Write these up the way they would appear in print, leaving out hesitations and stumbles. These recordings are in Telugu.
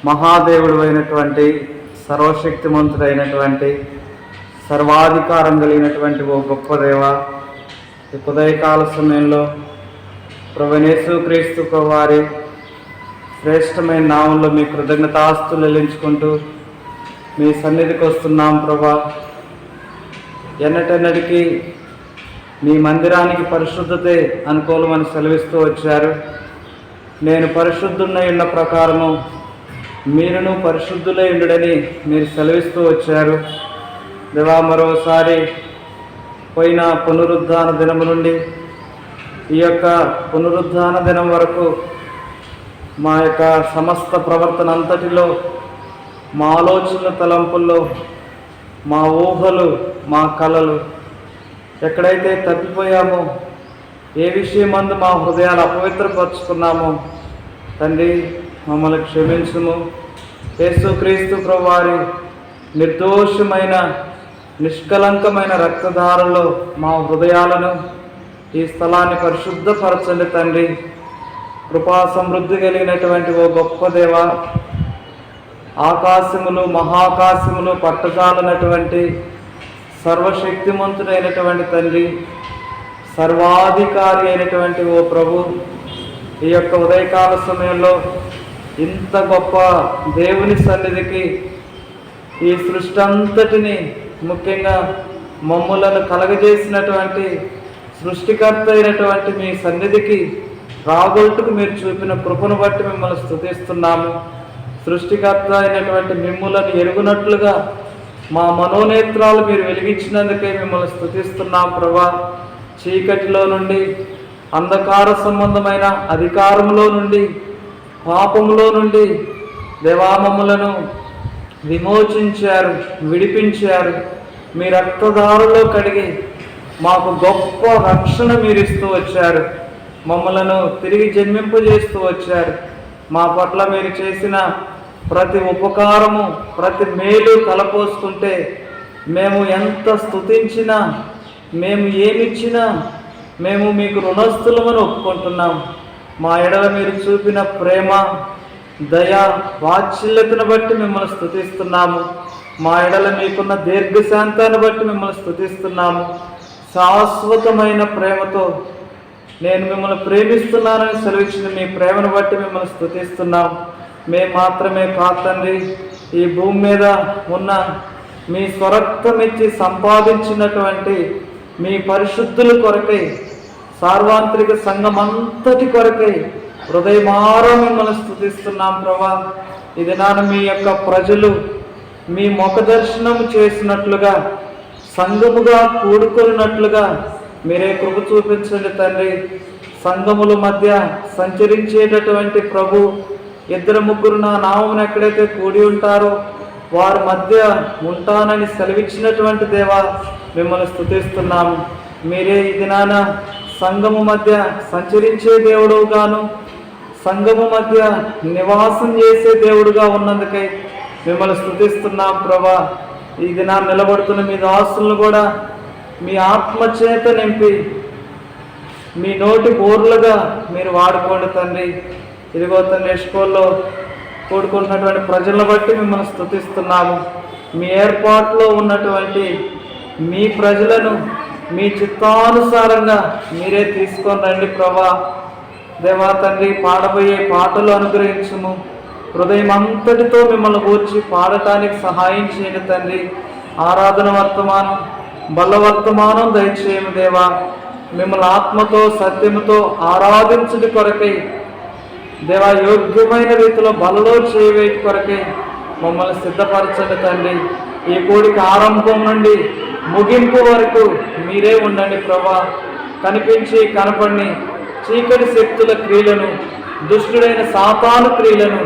మహాదేవుడు అయినటువంటి సర్వశక్తిమంతుడైనటువంటి సర్వాధికారం కలిగినటువంటి ఓ గొప్ప దేవ, ఈ ఉదయకాల సమయంలో ప్రభువైన యేసుక్రీస్తు వారి శ్రేష్టమైన నామంలో మీ కృతజ్ఞతాస్తులు చెల్లించుకుంటూ మీ సన్నిధికి వస్తున్నాం. ప్రభా, ఎన్నటెన్నటికీ మీ మందిరానికి పరిశుద్ధతే అనుకూలమని సెలవిస్తూ వచ్చారు. నేను పరిశుద్ధున్నై ఉన్న ప్రకారము మీరును పరిశుద్ధులై ఉండుడని మీరు సెలవిస్తూ వచ్చారు. దేవా, మరోసారి పోయిన పునరుద్ధాన దినము నుండి ఈ యొక్క పునరుద్ధాన దినం వరకు మా యొక్క సమస్త ప్రవర్తన అంతటిలో, మా ఆలోచన తలంపుల్లో, మా ఊహలు, మా కలలు ఎక్కడైతే తప్పిపోయామో, ఏ విషయమందు మా హృదయాలు అపవిత్రపరుచుకున్నామో తండ్రి మమ్మల్ని క్షమించుము. యేసుక్రీస్తు ప్రభువారి నిర్దోషమైన నిష్కలంకమైన రక్తధారలో మా హృదయాలను, ఈ స్థలాన్ని పరిశుద్ధపరచండి తండ్రి. కృపా సమృద్ధి కలిగినటువంటి ఓ గొప్ప దేవ, ఆకాశములు మహాకాశములు పట్టజాలనటువంటి సర్వశక్తిమంతుడైనటువంటి తండ్రి, సర్వాధికారి అయినటువంటి ఓ ప్రభు, ఈ యొక్క ఉదయకాల సమయంలో ఇంత గొప్ప దేవుని సన్నిధికి, ఈ సృష్టి అంతటిని, ముఖ్యంగా మమ్ములను కలగజేసినటువంటి సృష్టికర్త అయినటువంటి మీ సన్నిధికి రాగొట్టుకు మీరు చూపిన కృపను బట్టి మిమ్మల్ని స్తుతిస్తున్నాము. సృష్టికర్త అయినటువంటి మిమ్ములను ఎరుగునట్లుగా మా మనోనేత్రాలు మీరు వెలిగించినందుకే మిమ్మల్ని స్తుతిస్తున్నాం ప్రభా. చీకటిలో నుండి, అంధకార సంబంధమైన అధికారంలో నుండి, పాపములో నుండి దేవామములను విమోచించారు, విడిపించారు. మీ రక్తధారలో కడిగి మాకు గొప్ప రక్షణ మీరు ఇస్తూ వచ్చారు. మమ్మలను తిరిగి జన్మింపజేస్తూ వచ్చారు. మా పట్ల మీరు చేసిన ప్రతి ఉపకారము, ప్రతి మేలు తలపోసుకుంటే మేము ఎంత స్తుతించినా, మేము ఏమిచ్చినా మేము మీకు రుణస్థులమని ఒప్పుకుంటున్నాం. మా ఎడల మీరు చూపిన ప్రేమ, దయ, వాత్సల్యతను బట్టి మిమ్మల్ని స్తుతిస్తున్నాము. మా ఎడల మీకున్న దీర్ఘశాంతాన్ని బట్టి మిమ్మల్ని స్తుతిస్తున్నాము. శాశ్వతమైన ప్రేమతో నేను మిమ్మల్ని ప్రేమిస్తున్నానని సెలవిచ్చిన మీ ప్రేమను బట్టి మిమ్మల్ని స్తుతిస్తున్నాం. మేము మాత్రమే కాదు తండ్రి, ఈ భూమి మీద ఉన్న మీ స్వరక్తమిచ్చి సంపాదించినటువంటి మీ పరిశుద్ధుల కొరకై, సార్వత్రిక సంఘం అంతటి కొరకై హృదయమారా మిమ్మల్ని స్తుతిస్తున్నాం ప్రభా. ఇది నాన్న మీ యొక్క ప్రజలు మీ ముఖ దర్శనం చేసినట్లుగా, సంఘముగా కూడుకున్నట్లుగా మీరే కృప చూపించండి తండ్రి. సంఘముల మధ్య సంచరించేటటువంటి ప్రభు, ఇద్దరు ముగ్గురు నా నామమును ఎక్కడైతే కూడి ఉంటారో వారి మధ్య ఉంటానని సెలవిచ్చినటువంటి దేవా మిమ్మల్ని స్తుతిస్తున్నాము. మీరే ఈ దినాన సంఘము మధ్య సంచరించే దేవుడుగాను, సంఘము మధ్య నివాసం చేసే దేవుడుగా ఉన్నందుకై మిమ్మల్ని స్తుతిస్తున్నాం ప్రభా. ఈ దినాన్ని నిలబడుతున్న మీ దాసులను కూడా మీ ఆత్మచేత నింపి మీ నోటి బోర్లుగా మీరు వాడుకోండి తండ్రి. ఇదిగో తండ్రి, ఎస్కోల్లో కూడుకుంటున్నటువంటి ప్రజలను బట్టి మిమ్మల్ని స్తుతిస్తున్నాము. మీ ఏర్పాట్లో ఉన్నటువంటి మీ ప్రజలను మీ చిత్తానుసారంగా మీరే తీసుకొని రండి ప్రభా. దేవా తండ్రి, పాడబోయే పాటలు అనుగ్రహించుము. హృదయం అంతటితో మిమ్మల్ని గూర్చి పాడటానికి సహాయం చేయండి తండ్రి. ఆరాధన వర్తమానం, బల వర్తమానం దయచేయము దేవా. మిమ్మల్ని ఆత్మతో సత్యముతో ఆరాధించుడి కొరకై దేవా, యోగ్యమైన రీతిలో బలలో చేయవేటి కొరకై మమ్మల్ని సిద్ధపరచండి తండ్రి. ఈ కోడికి ఆరంభం నుండి ముగింపు వరకు మీరే ఉండండి ప్రభా. కనిపించి కనపడిని చీకటి శక్తుల క్రియలను, దుష్టుడైన సాతాను క్రియలను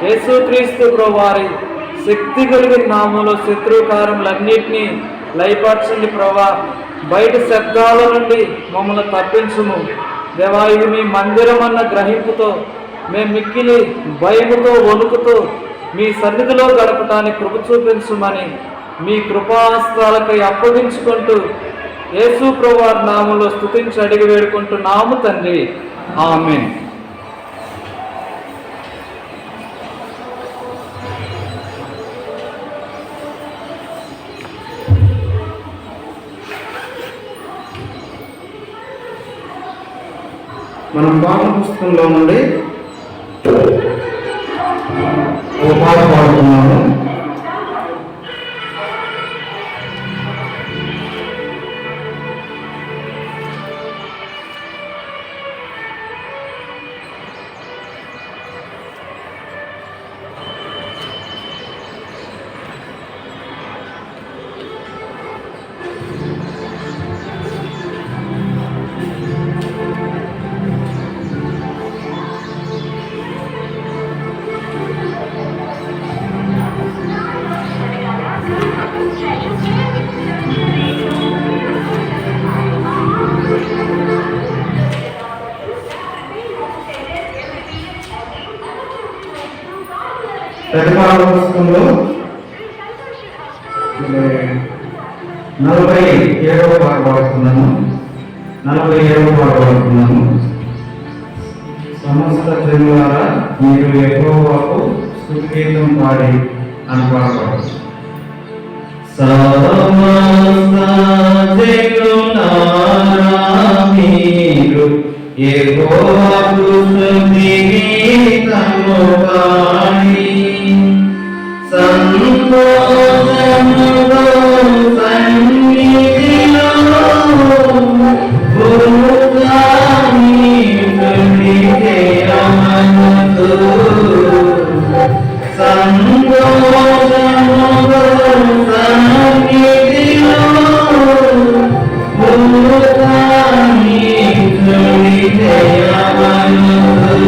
యేసుక్రీస్తు ప్రభువారి శక్తి కలిగిన నామములో శత్రుకారములన్నిటినీ లయపరచండి ప్రభా. బయట శబ్దాల నుండి మమ్మల్ని తప్పించుము దేవా. ఇది మీ మందిరం అన్న గ్రహింపుతో మేము మిక్కిలి భయముతో, వణుకుతో మీ సన్నిధిలో గడపటానికి కృప చూపించమని మీ కృపాహస్తాలకై అప్పగించుకుంటూ యేసు ప్రభువారి నామములో స్తుతించి అడిగి వేడుకుంటున్నాము తండ్రి. ఆమేన్. మనం పాఠ పుస్తకంలో నుండి ఒక పాట పాడుతున్నాము. ప్రతిపాదన పుస్తకంలో 47వ పాట పాడుతున్నాను. 47వ పాట పాడుతున్నాను. సమస్త జనులారా మీరు యెహోవాకు స్తుతి గీతం పాడి అని పాట పాడు. సమస్త జనులారా మీరు యెహోవాకు స్తుతి గీతము పాడి సంతోషముతో సన్నిధిలో భూతాన్ని చేయమనసు సంతోషముతో సన్నిధిలో భూతాన్ని చేయమనసు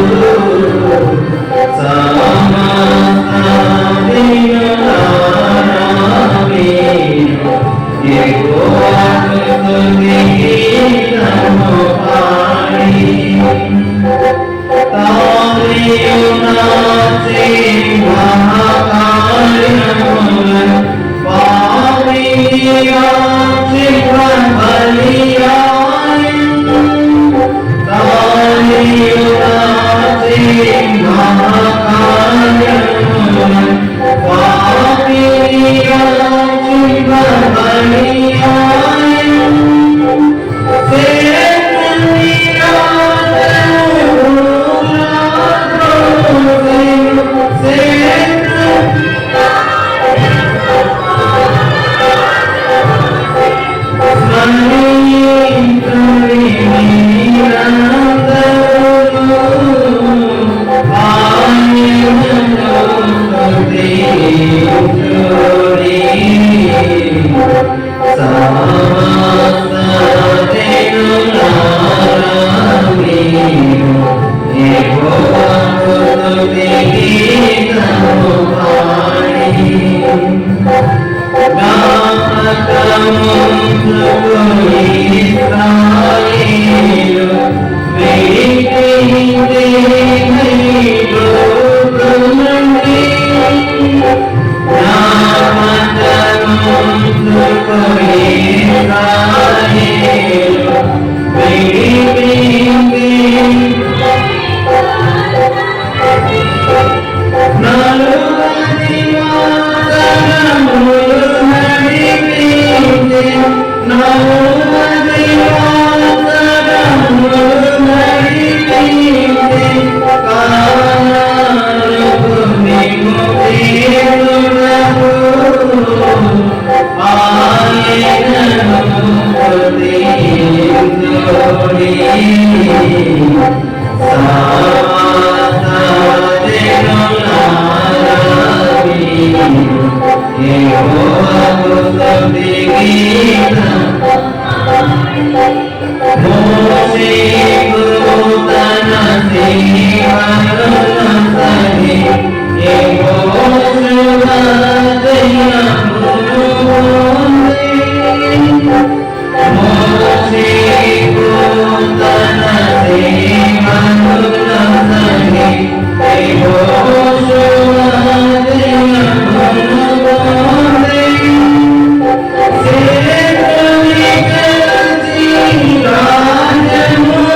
Thank you.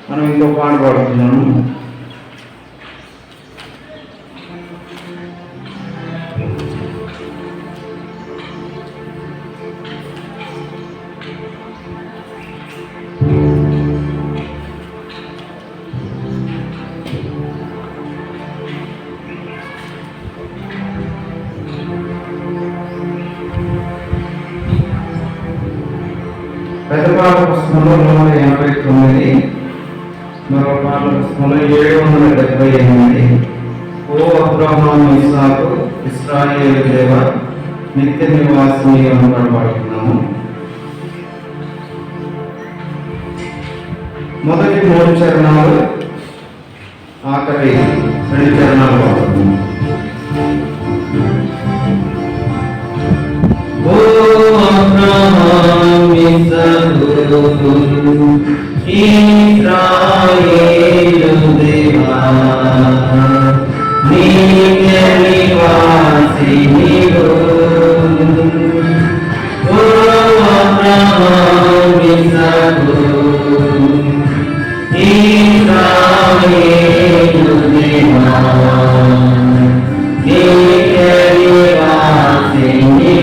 మనం ఇంకో పాట పాడుతున్నాము. పెద్ద పాట పుస్తకంలో 189, మరో పాట పుస్తకంలో 778. ఓ అబ్రహాము ఇస్సాకు ఇశ్రాయేలు దేవ నిత్య నివాసిని అని పాడుతున్నాము. మొదటి 3 చరణాలు, ఆఖరి 2 చరణాలు పాడుతున్నాము. ఓ అబ్రహాము ఇస్సాకు ఇశ్రాయేలు దేవా నిత్య నివాసిని ఓ అబ్రహాము ఇస్సాకు ఇశ్రాయేలు దేవా నిత్య నివాసిని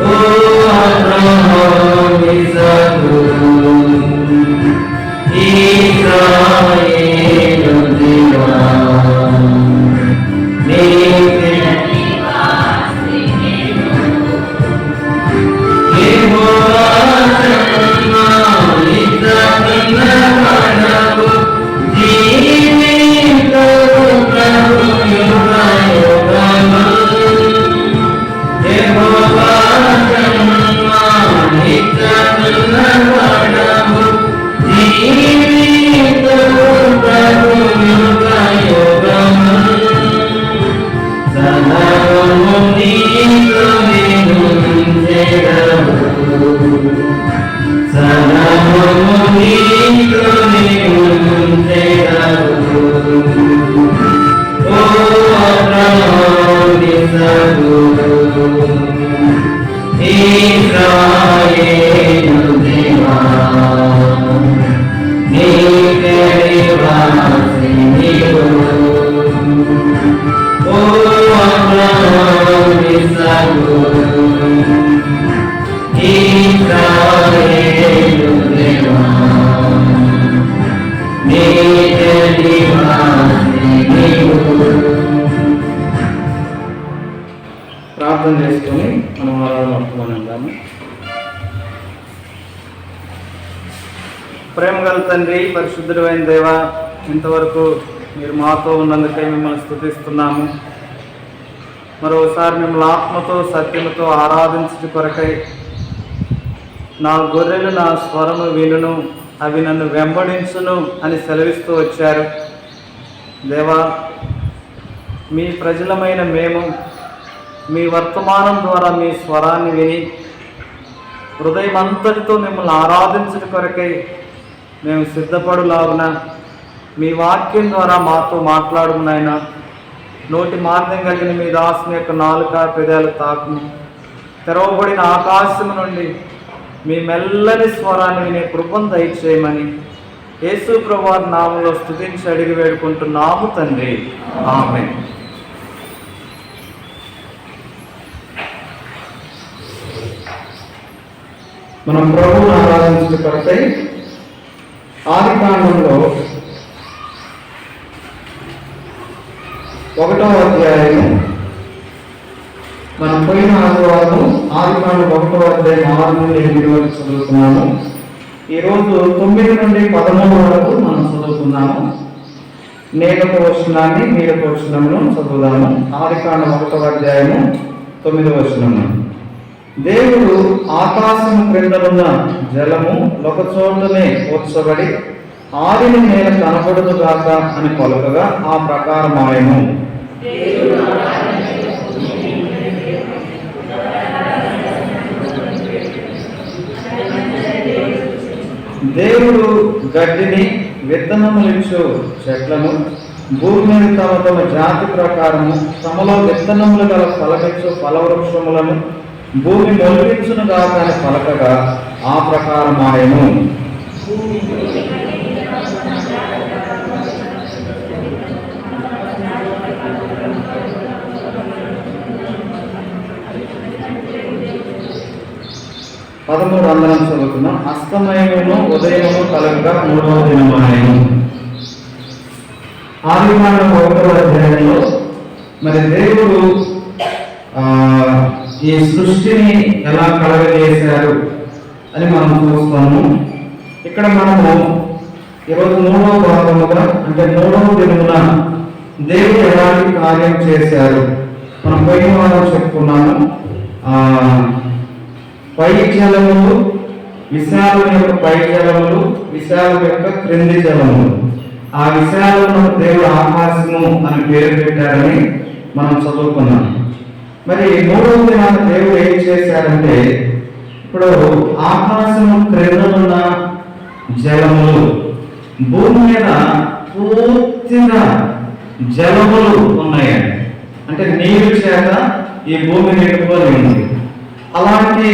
Oh ప్రార్థన చేసుకొని మనం ఆరాధన. ప్రేమ గల తండ్రి, పరిశుద్ధుడు అయిన దేవ, ఇంతవరకు మీరు మాతో ఉన్నందుకై మిమ్మల్ని స్తుతిస్తున్నాము. మరోసారి మిమ్మల్ని ఆత్మతో సత్యముతో ఆరాధించు కొరకై నా గొర్రెలు నా స్వరము వినును, అవి నన్ను వెంబడించును అని సెలవిస్తూ వచ్చారు. దేవా, మీ ప్రజలమైన మేము మీ వర్తమానం ద్వారా మీ స్వరాన్ని విని హృదయం అంతటితో మిమ్మల్ని ఆరాధించడం కొరకై మేము సిద్ధపడులాగున మీ వాక్యం ద్వారా మాతో మాట్లాడున్నాయన. నోటి మార్గం కలిగిన మీ దాసుని యొక్క నాలుక పెదాలు తాకును. తెరవబడిన ఆకాశం నుండి మీ మెల్లని స్వరాన్ని వినే కృపను దయచేయమని యేసు ప్రభువారి నామములో స్తుతించి అడిగి వేడుకుంటున్నాము తండ్రి, ఆమేన్. మనం ప్రభువును ఆరాధించే కొరకై ఆదికాండంలో 1వ అధ్యాయం, మనం పోయిన ఆదివారం ఆదికాండం 1వ అధ్యాయం 6 నుండి 8 వరకు చదువుతున్నాము. ఈరోజు 9 నుండి 13 వరకు మనం చదువుతున్నాము. నేనొక వచనాన్ని మీరొక వచనమును చదువుదాము. ఆదికాండం 1వ అధ్యాయము 9వ వచనము. దేవుడు ఆకాశము క్రిందనున్న జలము ఒక చోటనే కూర్చబడి ఆరిన నేల కనపడదు గాక అని పలుకగా ఆ ప్రకారం ఆయను. దేవుడు గడ్డిని విత్తనములిచ్చు చెట్లను భూమి మీద తమ తమ జాతి ప్రకారము తమలో విత్తనములు గల ఫలమిచ్చు ఫలవృక్షములను భూమి మొలిపించును గాక అని పలకగా ఆ ప్రకారం ఆయను. పదమూడు అందరం చదువుతున్నాం. అస్తమయమును ఉదయమును కలగగా 3వ దినము ఆయను. ఆదికాండం 1వ అధ్యాయంలో మరి దేవుడు ఈ సృష్టిని ఎలా కలగజేశారు అని మనం చూస్తాము. ఇక్కడ మనము ఈరోజు 3వ భాగముగా, అంటే 3వ దినమున దేవుడు ఎలాంటి కార్యం చేశారు మనం పోయిన వారం చెప్పుకున్నాము. పై జలములు, విశాలం యొక్క పై జలములు, విశాలం యొక్క క్రింది జలములు. ఆ విశాలము దేవుడు ఆకాశము అని పేరు పెట్టారని మనం చదువుకున్నాం. మరి 3వ దినాన దేవుడు ఏం చేశారంటే, ఇప్పుడు ఆకాశము క్రిందనున్న జలములు, భూమి మీద పూర్తిగా జలములు ఉన్నాయండి. అంటే నీరు చేత ఈ భూమి నిండుకొని ఉంది. అలాంటి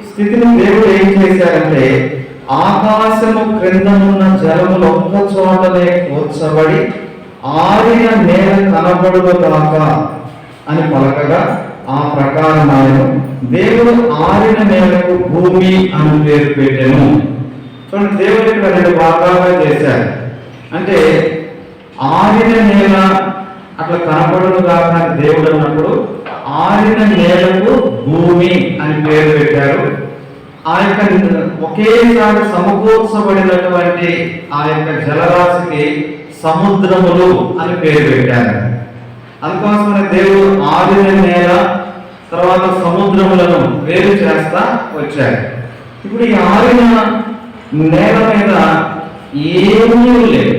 స్థితిని దేవుడు ఏం చేశారంటే, ఆకాశము క్రిందనున్న జలములు ఒక్క చోటనే కూర్చబడి ఆరిన నేల కనబడుగాక అని పలకగా ఆ ప్రకారం ఆయన. దేవుడు ఆరిన నేలకు భూమి అని పేరు పెట్టాను. చూడండి, దేవుడు ఇక్కడ 2 భాగాలుగా చేశారు. అంటే ఆరిన నేల అట్లా కనపడును కాక దేవుడు అన్నప్పుడు ఆరిన నేలకు భూమి అని పేరు పెట్టారు. ఆ యొక్క ఒకేసారి సమకూర్చబడినటువంటి ఆ యొక్క జలరాశికి సముద్రములు అని పేరు పెట్టారు. అందుకోసమనే దేవుడు ఆరిన నేల తర్వాత సముద్రములను వేరు చేస్తా వచ్చారు. ఇప్పుడు ఈ ఆరిన నేల మీద ఏమీ లేదు.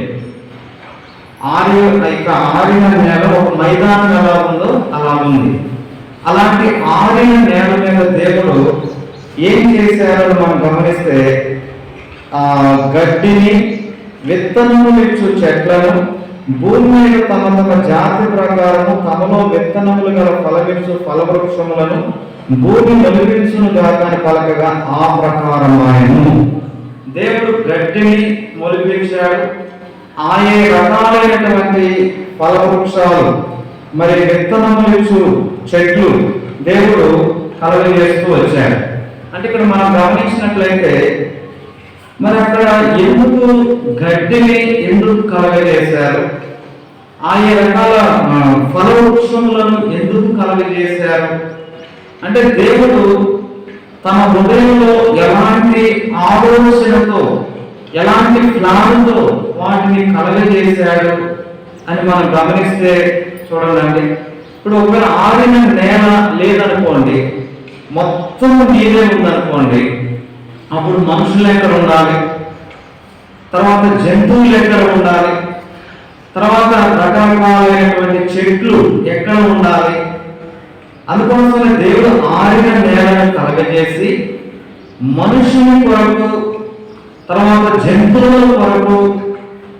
ఆరిన నేల ఒక మైదానం ఎలా ఉందో అలా ఉంది. అలాంటి ఆరిన నేల మీద దేవుడు ఏం చేశారో మనం గమనిస్తే, గడ్డిని విత్తనములిచ్చు చెట్లను భూమి మీద తమ తమ జాతి ప్రకారము తమలో విత్తనములు గల ఫలమిచ్చు ఫలవృక్షములను భూమి మొలిపించును గాక అని పలకగా ఆ ప్రకారమాయను. దేవుడు గడ్డిని మొలిపించాడు. ఆయే రకాలైనటువంటి ఫలవృక్షాలు మరి విత్తనములు చెట్లు దేవుడు కలగజేస్తూ వచ్చాడు. అంటే ఇక్కడ మనం గమనించినట్లయితే మరి అక్కడ ఎందుకు గడ్డిని ఎందుకు కలగజేశారు, ఆయా రకాల ఫలవృక్షములను ఎందుకు కలగజేశారు అంటే దేవుడు తన హృదయంలో ఎలాంటి ఆలోచనతో ఎలాంటి ప్లాన్తో వాటిని కలగజేశాడు అని మనం గమనిస్తే చూడండి. ఇప్పుడు ఒకవేళ ఆడిన నేల లేదనుకోండి, మొత్తం నీరే ఉందనుకోండి, అప్పుడు మనుషులు ఎక్కడ ఉండాలి, తర్వాత జంతువులు ఎక్కడ ఉండాలి, తర్వాత రకరకాలైనటువంటి చెట్లు ఎక్కడ ఉండాలి. అందుకోసమే దేవుడు ఆడిన నేలను కలగజేసి మనుషుని కొరకు, తర్వాత జంతువుల కొరకు,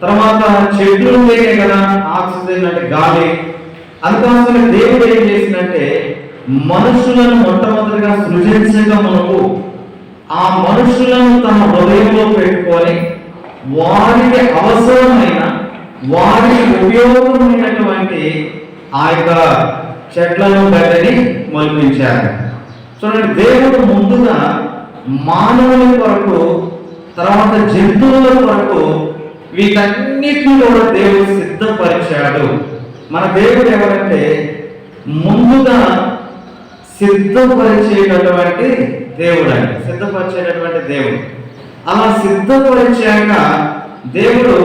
తర్వాత చెట్లు ఉంటేనే కదా ఆక్సిజన్ అంటే గాలి. అందుకోసమే దేవుడు ఏం చేసిందంటే మనుషులను మొట్టమొదటిగా సృజించగా మనకు ఆ మనుషులను తన హృదయంలో పెట్టుకొని వారికి అవసరమైన వారికి ఉపయోగమైనటువంటి ఆ యొక్క చెట్లను గడ్డని మొలిపించారు. చూడండి, దేవుడు ముందుగా మానవుల కొరకు, తర్వాత జంతువుల కొరకు వీటన్నిటిని కూడా దేవుడు సిద్ధపరిచాడు. మన దేవుడు ఎవరంటే ముందుగా సిద్ధపరిచేటటువంటి దేవుడు అండి, సిద్ధపరిచేటటువంటి దేవుడు. అలా సిద్ధపరిచాక దేవుడు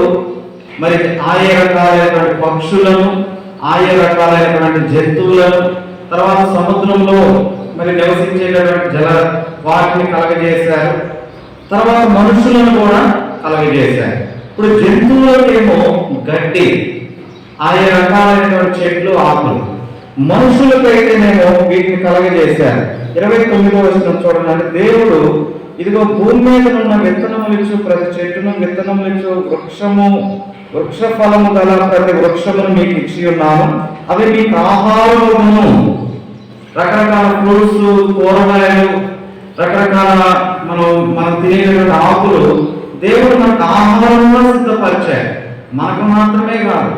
మరి ఆయా రకాలైనటువంటి పక్షులను, ఆయా రకాలైనటువంటి జంతువులను, తర్వాత సముద్రంలో మరి నివసించేటటువంటి జల వాటిని కలగజేశారు, తర్వాత మనుషులను కూడా కలగజేశారు. ఇప్పుడు జంతువులకేమో గడ్డి, ఆయా రకాలైనటువంటి చెట్లు, ఆకులు, మనుషులకైతేనేమో వీటిని కలగజేశారు. 29వ వచనం చూడండి. దేవుడు ఇదిగో భూమి మీద ఉన్న విత్తనములిచ్చు ప్రతి చెట్టును, విత్తనములిచ్చు వృక్ష ఫలము గల ప్రతి వృక్షమును మీకు ఇచ్చి ఉన్నాను, అవి మీకు ఆహారమును. రకరకాల ఫ్రూట్స్, కూరగాయలు, రకరకాల మనం తినేటువంటి ఆకులు దేవుడు మనకు ఆహారంగా సిద్ధపరిచారు. మనకు మాత్రమే కాదు,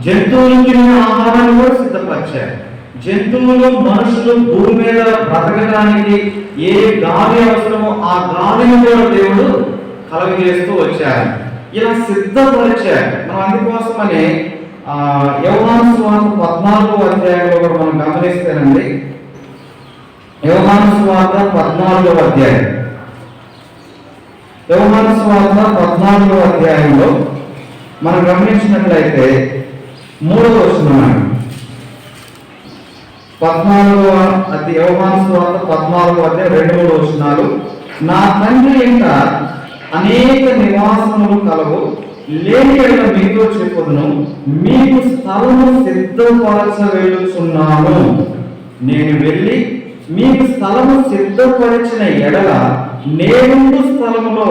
జంతువులు తినే ఆహారాన్ని కూడా సిద్ధపరిచారు. జంతువులు, మనుషులు భూమి మీద బ్రతకడానికి ఏ గాలి అవసరమో ఆ గాలిని కూడా దేవుడు కలగజేస్తూ వచ్చారు. ఇలా సిద్ధపరిచారు. మనం అందుకోసమని యోహాను సువార్త 14వ అధ్యాయంలో కూడా మనం గమనిస్తేనండి, యోహాను సువార్త 14వ అధ్యాయం, యోహాను సువార్త 14వ అధ్యాయంలో మనం గమనించినట్లయితే 3వ వచనం, 14వ యోహాను సువార్త 14వ అధ్యాయం 2-3 వచనాలు. నా తండ్రి ఇంకా అనేక నివాసములు కలవు, లేని ఎడల మీతో చెప్పుదును, మీకు స్థలము సిద్ధపరచ వెళ్ళుచున్నాను. నేను వెళ్ళి మీకు స్థలము సిద్ధపరిచిన ఎడల నేనుండు స్థలములో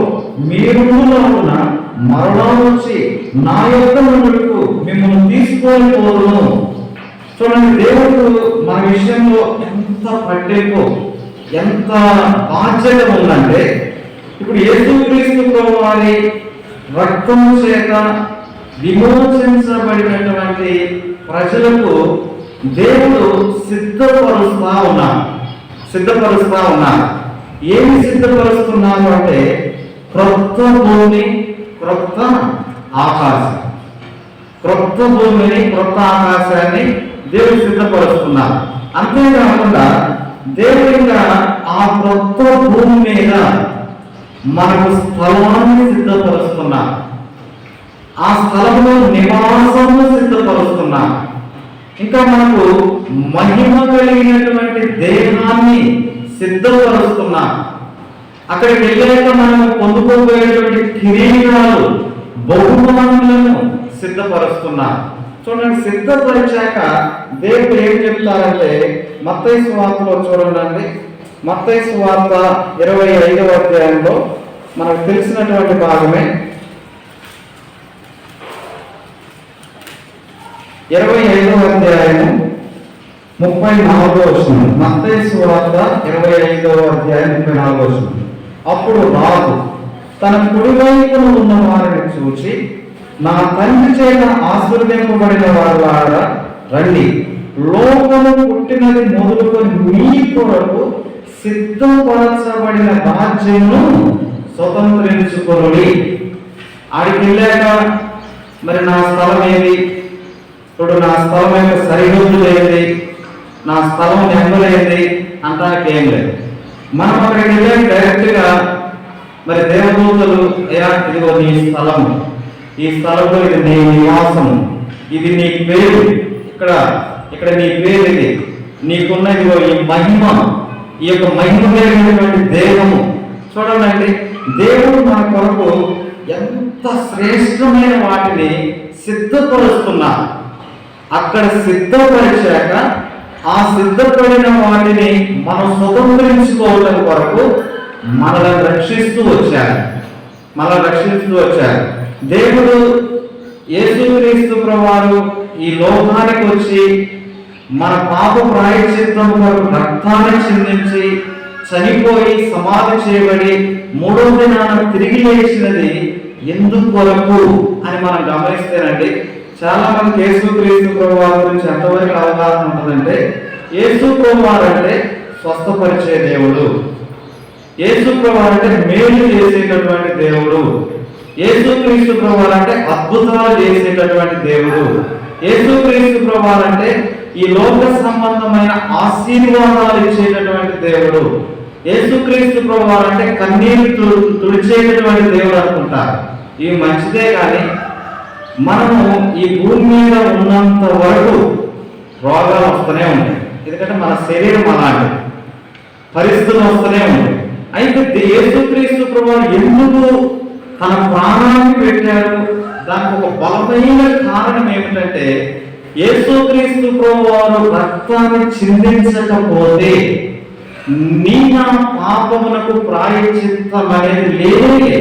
మీరున్న మరలా వచ్చి నా యొక్క నుండుకు మిమ్మల్ని తీసుకొని పోదును. చూడండి, దేవుడు మన విషయంలో ఎంత పట్టింపు, ఎంత బాధ్యత ఉందంటే, ఇప్పుడు యేసుక్రీస్తు ప్రభువు వారి రక్తం చేత విమోచించబడినటువంటి ప్రజలకు దేవుడు సిద్ధపరుస్తా ఉన్నారు. ఏమి సిద్ధపరుస్తున్నారు అంటే క్రొత్త భూమి, క్రొత్త ఆకాశం. క్రొత్త భూమిని, క్రొత్త ఆకాశాన్ని దేవుడు సిద్ధపరుస్తున్నారు. అంతేకాకుండా దేవుడు ఇంకా ఆ క్రొత్త భూమి మీద మనకు స్థలాన్ని సిద్ధపరుస్తున్నారు. ఆ స్థలంలో నివాసము సిద్ధపరుస్తున్నారు. ఇంకా మనకు మహిమ కలిగినటువంటి దేహాన్ని సిద్ధపరుస్తున్నారు. అక్కడికి వెళ్ళాక మనం పొందుకోబోయేటువంటి కిరీటాలు, బహుమానులను సిద్ధపరుస్తున్నారు. చూడండి, సిద్ధపరిచాక దేవుడు ఏం చెప్తారంటే మత్తయి సువార్తలో చూడండి, మత్తయి సువార్త 25వ అధ్యాయంలో మనకు తెలిసినటువంటి భాగమే. 25వ అధ్యాయము 34వ వచనం, మత్తయి సువార్త 25వ అధ్యాయం 34వ వచనం. అప్పుడు రాజు తన కుడివైపున ఉన్న వారిని చూచి, నా తండ్రి చేత ఆశీర్వదింపబడిన వారులారా రండి, లోకము పుట్టినది మొదలుకొని మీ కొరకు సిద్ధపరచబడిన రాజ్యమును స్వతంత్రించుకొనుడి. ఆడికి వెళ్ళాక మరి నా స్థలం ఏది, ఇప్పుడు నా స్థలం యొక్క సరిహద్దులు ఏంటి, నా స్థలం నెమ్మలేంది అంటానికి ఏం లేదు. మనం అక్కడికి వెళ్ళాక డైరెక్ట్గా మరి దేవదూతలు, అయ్యా ఇదిగో నీ స్థలము, ఈ స్థలంలో ఇది నీ నివాసము, ఇది నీ పేరు, ఇక్కడ నీ పేరు, ఇది నీకున్న ఇదిగో ఈ మహిమ, ఈ యొక్క మహిమ కలిగినటువంటి దేహము. చూడండి, దేవుడు మన కొరకు ఎంత శ్రేష్టమైన వాటిని సిద్ధపరుస్తున్నారు. అక్కడ సిద్ధపరిచాక ఆ సిద్ధపడిన వాటిని మనం స్వతంత్రించుకోవడం కొరకు మనల్ని రక్షిస్తూ వచ్చారు. దేవుడు యేసుక్రీస్తు ప్రభువారు ఈ లోకానికి వచ్చి మన పాప ప్రాయశ్చిత్తం కొరకు రక్తాన్ని చిందించి చనిపోయి సమాధి చేయబడి 3వ దినాన తిరిగి లేచినది ఎందుకు కొరకు అని మనం గమనిస్తేనండి, చాలా మంది యేసుక్రీస్తు ప్రభువారి గురించి ఎంతవరకు అవగాహన ఉంటుందంటే, యేసు ప్రభువారు అంటే స్వస్థపరిచే దేవుడు, యేసు ప్రభువారు అంటే మేలు చేసేటటువంటి దేవుడు, యేసుక్రీస్తు ప్రభువారు అంటే అద్భుతాలు చేసేటటువంటి దేవుడు, యేసుక్రీస్తు ప్రభువారు అంటే ఈ లోక సంబంధమైన ఆశీర్వాదాలు ఇచ్చేటటువంటి దేవుడు, యేసుక్రీస్తు ప్రభువారు అంటే కన్నీరు తుడిచేటటువంటి దేవుడు అనుకుంటారు. ఇవి మంచిదే, కానీ మనము ఈ భూమి మీద ఉన్నంత వరకు రోగాలు వస్తూనే ఉంటాయి. ఎందుకంటే మన శరీరం అలాంటి పరిస్థితులు వస్తూనే ఉంటాయి. అయితే యేసుక్రీస్తు ప్రభువారు ఎందుకు తన ప్రాణాన్ని పెట్టారు, దానికి ఒక బలమైన కారణం ఏమిటంటే, యేసుక్రీస్తు ప్రభువారు రక్తాన్ని చిందించకపోతే నీ నా పాపమునకు ప్రాయశ్చిత్తం అనేది లేదు.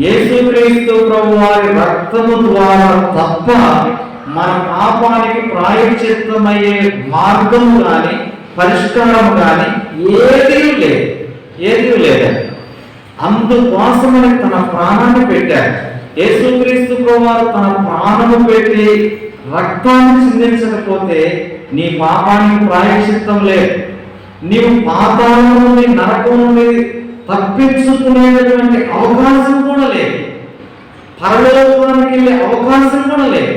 యేసుక్రీస్తు ప్రభువారి రక్తము ద్వారా తప్ప మన పాపానికి ప్రాయశ్చిత్తమయ్యే మార్గము కానీ పరిష్కారం కానీ ఏదీ లేదు. అందుకోసమని తన ప్రాణాన్ని పెట్టారు. యేసుక్రీస్తు ప్రభువారు తన ప్రాణము పెట్టి రక్తాన్ని చిందించకపోతే నీ పాపానికి ప్రాయశ్చిత్తం లేదు. నీవు పాతాళం నుండి, నరకం నుండి తప్పించుకునేటటువంటి అవకాశం కూడా లేదు, పరలోకానికి వెళ్ళే అవకాశం కూడా లేదు.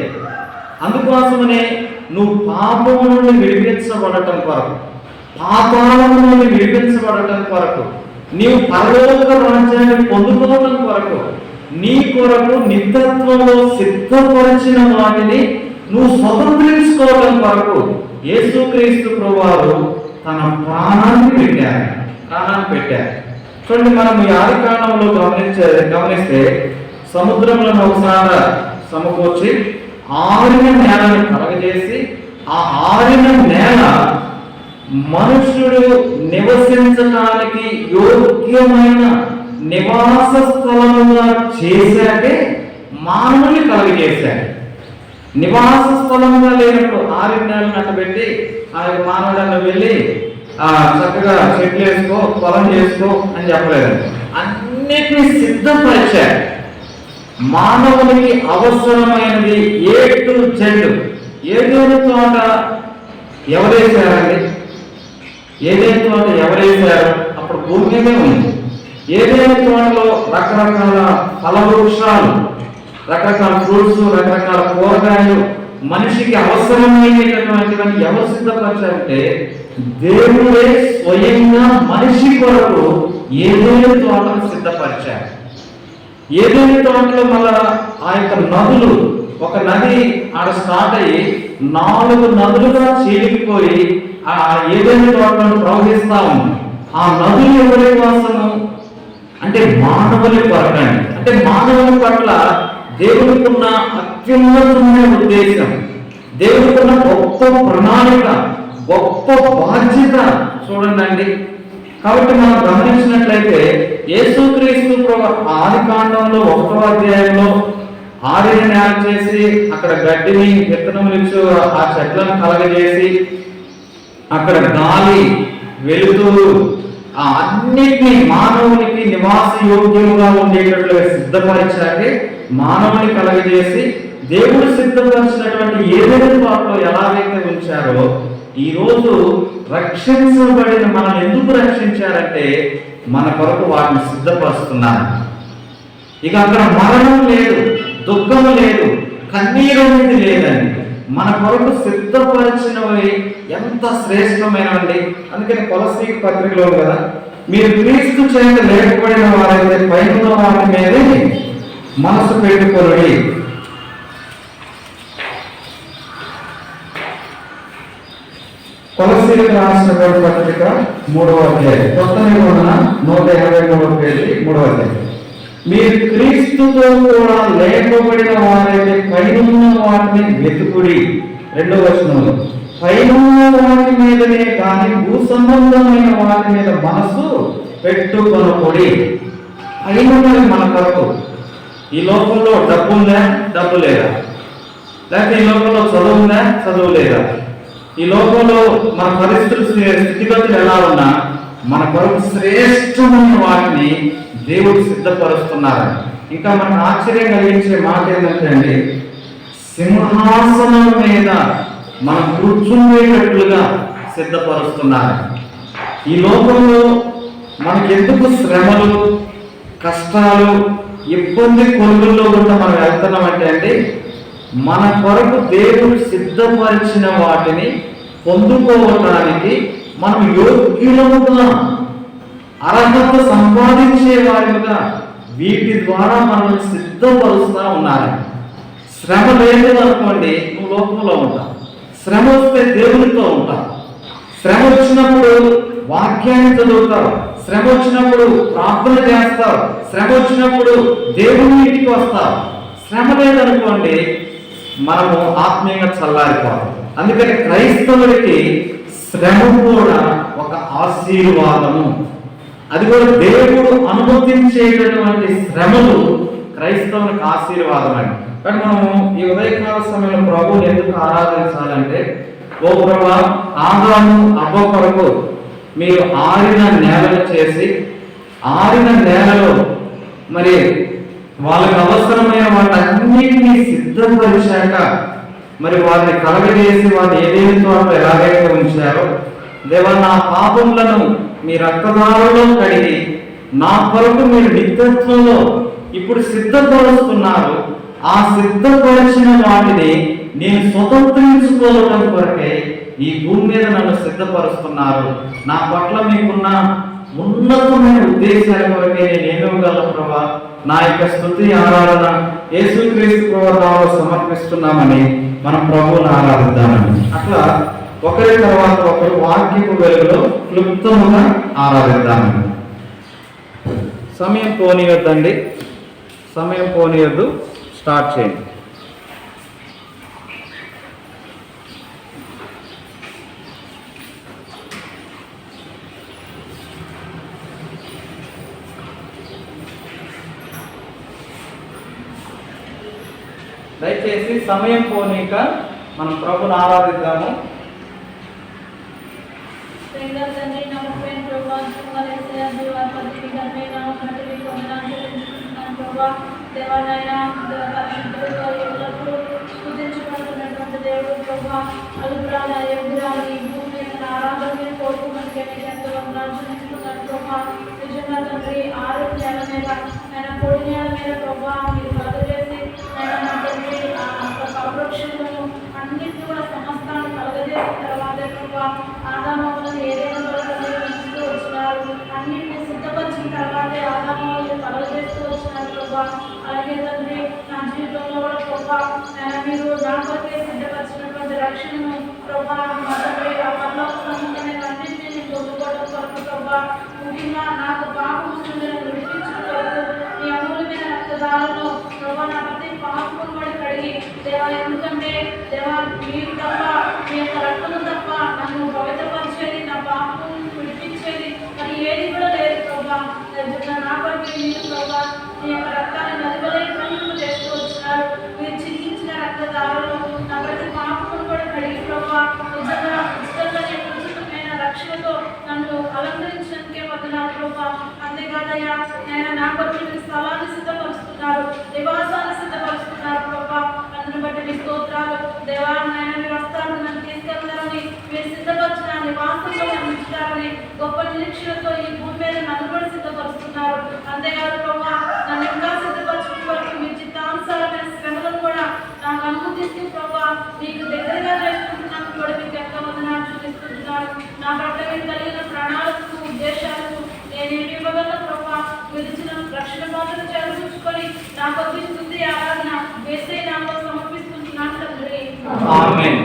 అందుకోసమనే నువ్వు పాపము నుండి విడిపించబడటం కొరకు, పాతాళం నుండి విడిపించబడటం కొరకు, నీవు పరలోక రాజ్యాన్ని పొందుకోవడం కొరకు, నీ కొరకు నిత్యత్వంలో సిద్ధపరిచిన వాటిని నువ్వు స్వతంత్రించుకోవడం కొరకు యేసుక్రీస్తు ప్రభువారు తన ప్రాణాన్ని పెట్టారు. చూడండి, మనం ఈ ఆదికాండంలో గమనిస్తే సముద్రంలో ఒకసారి సమకూర్చి ఆరిన నేలను కలగజేసి, ఆ ఆరిన నేల మనుషుడు నివసించడానికి యోగ్యమైన నివాస స్థలముగా చేశాకే మానవుని కలగజేశాడు. నివాస స్థలంగా లేనప్పుడు ఆరిన నేలను అట్టబెట్టి ఆ యొక్క మానవుడನ್ನು వెళ్ళి చక్కగా చెట్లు వేసుకో, పొలం చేసుకో అని చెప్పలేదు. అన్నిటినీ సిద్ధపరిచారు. మానవునికి అవసరమైనది A to Z. ఏదైనా తోట ఎవరేసారండి? ఏదైనా తోట ఎవరేసారు? అప్పుడు భూమి మీదే ఉంది. ఏదైనా తోటలో రకరకాల ఫల వృక్షాలు, రకరకాల ఫ్రూట్స్, రకరకాల కూరగాయలు మనిషికి అవసరమైనటువంటివన్నీ ఎవరు సిద్ధపరిచారంటే దేవుడే స్వయంగా మనిషి కొరకు ఏదైనా తోటను సిద్ధపరిచారు. ఏదైనా తోటలో మళ్ళా ఆ యొక్క నదులు, ఒక నది ఆడ స్టార్ట్ అయ్యి 4 నదులుగా చీలిపోయి ఆ ఏదైనా తోటలను ప్రవహిస్తా ఉంది. ఆ నదులు ఎవరి కోసము అంటే మానవుని కొరకండి. అంటే మానవుని పట్ల దేవుడికున్న అత్యున్నతమైన ఉద్దేశం, దేవుడికున్న గొప్ప ప్రణాళిక, గొప్ప బాధ్యత చూడండి. కాబట్టి మనం గమనించినట్లయితే యేసుక్రీస్తు ఆదికాండంలో 1వ అధ్యాయంలో ఆరిన నేల చేసి అక్కడ గడ్డిని విత్తనములు ఇచ్చు ఆ చెట్లను కలగజేసి అక్కడ గాలి వెలుతురు అన్నిటినీ మానవునికి నివాస యోగ్యముగా ఉండేటట్లుగా సిద్ధపరిచాకే మానవుని కలగజేసి దేవుడు సిద్ధపరిచినటువంటి ఏదైనా వాటిలో ఎలాగైతే ఉంచారో ఈరోజు రక్షించబడిన మనం ఎందుకు రక్షించారంటే మన కొరకు వాటిని సిద్ధపరుస్తున్నారు. ఇక అక్కడ మరణం లేదు, దుఃఖం లేదు, కన్నీరు అనేది లేదండి. మన కొరకు సిద్ధపరిచినవి ఎంత శ్రేష్టమైనవండి. అందుకని కొలసీ పత్రికలో కదా, మీరు క్రీస్తు చేత లేకపోయిన వారైతే పైన వాటి మీదే మనసు పెట్టుకోండి. కొలసీలకు రాసినటువంటి పత్రిక 3వ అధ్యాయం, కొత్త నిబంధన 153వ పేజీ, 3వ అధ్యాయం. మీరు క్రీస్తుతో కూడా లేపబడిన వారైతే పైనున్న వాటిని వెతుకుడి. 2వ వచనంలో పైనున్న వాటి మీదనే కానీ భూ సంబంధమైన వాటి మీద మనసు పెట్టుకొనకుడి. పైనున్నది మన కొరకు. ఈ లోకంలో డబ్బు ఉందా, డబ్బు లేదా? లేకపోతే ఈ లోకంలో చదువు ఉందా, చదువు లేదా? ఈ లోకంలో మన పరిస్థితులు స్థితిగతులు ఎలా ఉన్నా మన కొరకు శ్రేష్టమైన వాటిని దేవుడు సిద్ధపరుస్తున్నారు. ఇంకా మనకు ఆశ్చర్యం కలిగించే మాట ఏంటంటే అండి, సింహాసనం మీద మనం కూర్చునేటట్లుగా సిద్ధపరుస్తున్నారు. ఈ లోకంలో మనకి ఎందుకు శ్రమలు, కష్టాలు, ఇబ్బంది కొలుగుల్లో కూడా మనం వెళ్తున్నామంటే అండి, మన కొరకు దేవుడు సిద్ధపరిచిన వాటిని పొందుకోవటానికి మనం యోగ్యులముగా అర్హత సంపాదించే వారిగా వీటి ద్వారా మనం సిద్ధపరుస్తూ ఉన్నారు. శ్రమ లేదు అనుకోండి, నువ్వు లోకంలో ఉంటావు. శ్రమ వస్తే దేవునితో ఉంటావు. శ్రమ వచ్చినప్పుడు వాక్యాన్ని చదువుతావు. శ్రమ వచ్చినప్పుడు ప్రార్థన చేస్తావు. శ్రమ వచ్చినప్పుడు దేవుని ఇంటికి వస్తావు. శ్రమ లేదనుకోండి, మనము ఆత్మీయంగా చల్లారిపోతాం. అందుకని క్రైస్తవుడికి శ్రమ కూడా ఒక ఆశీర్వాదము. అది కూడా దేవుడు అనుమతించేటటువంటి శ్రమలు క్రైస్తవునికి ఆశీర్వాదం అండి. కానీ మనము ఈ ఉదయకాల సమయంలో ప్రభువుని ఎందుకు ఆరాధించాలంటే, ఓ ప్రభువా, ఆదాము అవ్వ కొరకు మీరు ఆరిన నేలను చేసి ఆరిన నేలలో మరి వాళ్ళకి అవసరమైన వాటన్నిటినీ సిద్ధపరిచాక మరి వారిని కలగజేసి వారిని ఏదేని చోట ఎలాగైతే ఉంచారో, దేవా నా పాపములను మీ రక్తధారలో కడిగి నా కొరకు మీరు నిత్యత్వంలో ఇప్పుడు సిద్ధపరుస్తున్నారు. ఆ సిద్ధపరిచిన వాటిని నేను స్వతంత్రించుకోవడం కొరకే ఈ భూమి మీద నన్ను సిద్ధపరుస్తున్నారు. నా పట్ల మీకున్న ఉన్నతమైన ఉద్దేశాల కొరకే నేను ఏమివ్వగలను ప్రభా. నా యొక్క స్తుతి ఆరాధన యేసుక్రీస్తు ప్రభువులో సమర్పిస్తున్నామని మనం ప్రభువుని ఆరాధిద్దామని. అట్లా ఒకరి తర్వాత ఒకరు వాక్యపు వెలుగులో క్లుప్తముగా ఆరాధిద్దామని. సమయం పోనీయొద్దండి, సమయం పోనీయొద్దు, స్టార్ట్ చేయండి. దయచేసి సమయం పోనీక మనం ప్రభుని ఆరాధిద్దాము. అన్నింటినీ కూడా సమస్తాన్ని కలగజేసిన తర్వాత ఆదామవులను ఏదైనా ఉంటూ వచ్చినారు. అన్నింటినీ సిద్ధపరిచిన తర్వాతే ఆదామవులను కలగజేస్తూ వచ్చినారు ప్రభా. అలాగే తండ్రి, నా జీవితంలో కూడా ప్రభా మీరు నా కొరకే సిద్ధపరిచినటువంటి రక్షణను ప్రభా మా తండ్రి ఆ పరలోక సంబంధమైన అన్నింటినీ నేను పొందుకోవడం కొరకు ప్రభా, ముఖ్యంగా నాకు పాపం విడిపించడం కొరకు మీ అమూల్యమైన రక్తధారలో ప్రభా నా ప్రతి పాపం కూడా కడిగి దేవా, ఎందుకంటే దేవా మీరు తప్ప మీ యొక్క రక్తము తప్ప నన్ను పవిత్రపరిచేది, నా పాపం విడిపించేది మరి ఏది కూడా లేదు ప్రభా. నా కొరకు మీరు ప్రభా మీ యొక్క రక్తాన్ని నదివలే ప్రయోగం చేస్తూ వచ్చినారు. దారులు నా ప్రతి పాపమును కూడా కడిగి ప్రభా నిజంగా నేను ఉచితమైన రక్షణతో నన్ను అలంకరించినందుకే వందనాలు ప్రభా. అంతేకాదయ్యా నేను నా కొరకు మీరు స్థలాన్ని సిద్ధపరుస్తున్నారు, నివాసాన్ని సిద్ధపరుస్తున్నారు ప్రభా. అందుని బట్టి మీ స్తోత్రాలు దేవా. నాయన మీరు వస్తారు, నన్ను తీసుకెళ్తారని, మీరు సిద్ధపరిచిన నివాసంలో నన్ను ఉంచుతారని గొప్ప నిరీక్షణతో ఈ భూమి మీద నన్ను కూడా సిద్ధపరుస్తున్నారు. అంతేకాదు ప్రభా, నన్ను ఇంకా సిద్ధపరచడం వరకు మీ చిత్తానుసారమైన శ్రమలను కూడా నాకు అనుమతిస్తూ ప్రభా మీకు దగ్గరగా చేసుకుంటున్నాను కూడా మీకు ఎంతో వందనాలు చూపిస్తున్నాను. నా పట్ల మీరు కలిగిన ప్రణాళికకు ఉద్దేశాలకు నేను ఏమి ఇవ్వగలను ప్రభా. మీరు ఇచ్చిన రక్షణ బాధలు చేరుచుకొని నా కొద్ది స్తుతి ఆరాధన వేసే నామలో సమర్పిస్తున్నాను తండ్రి. ఆమేన్. ఆమేన్.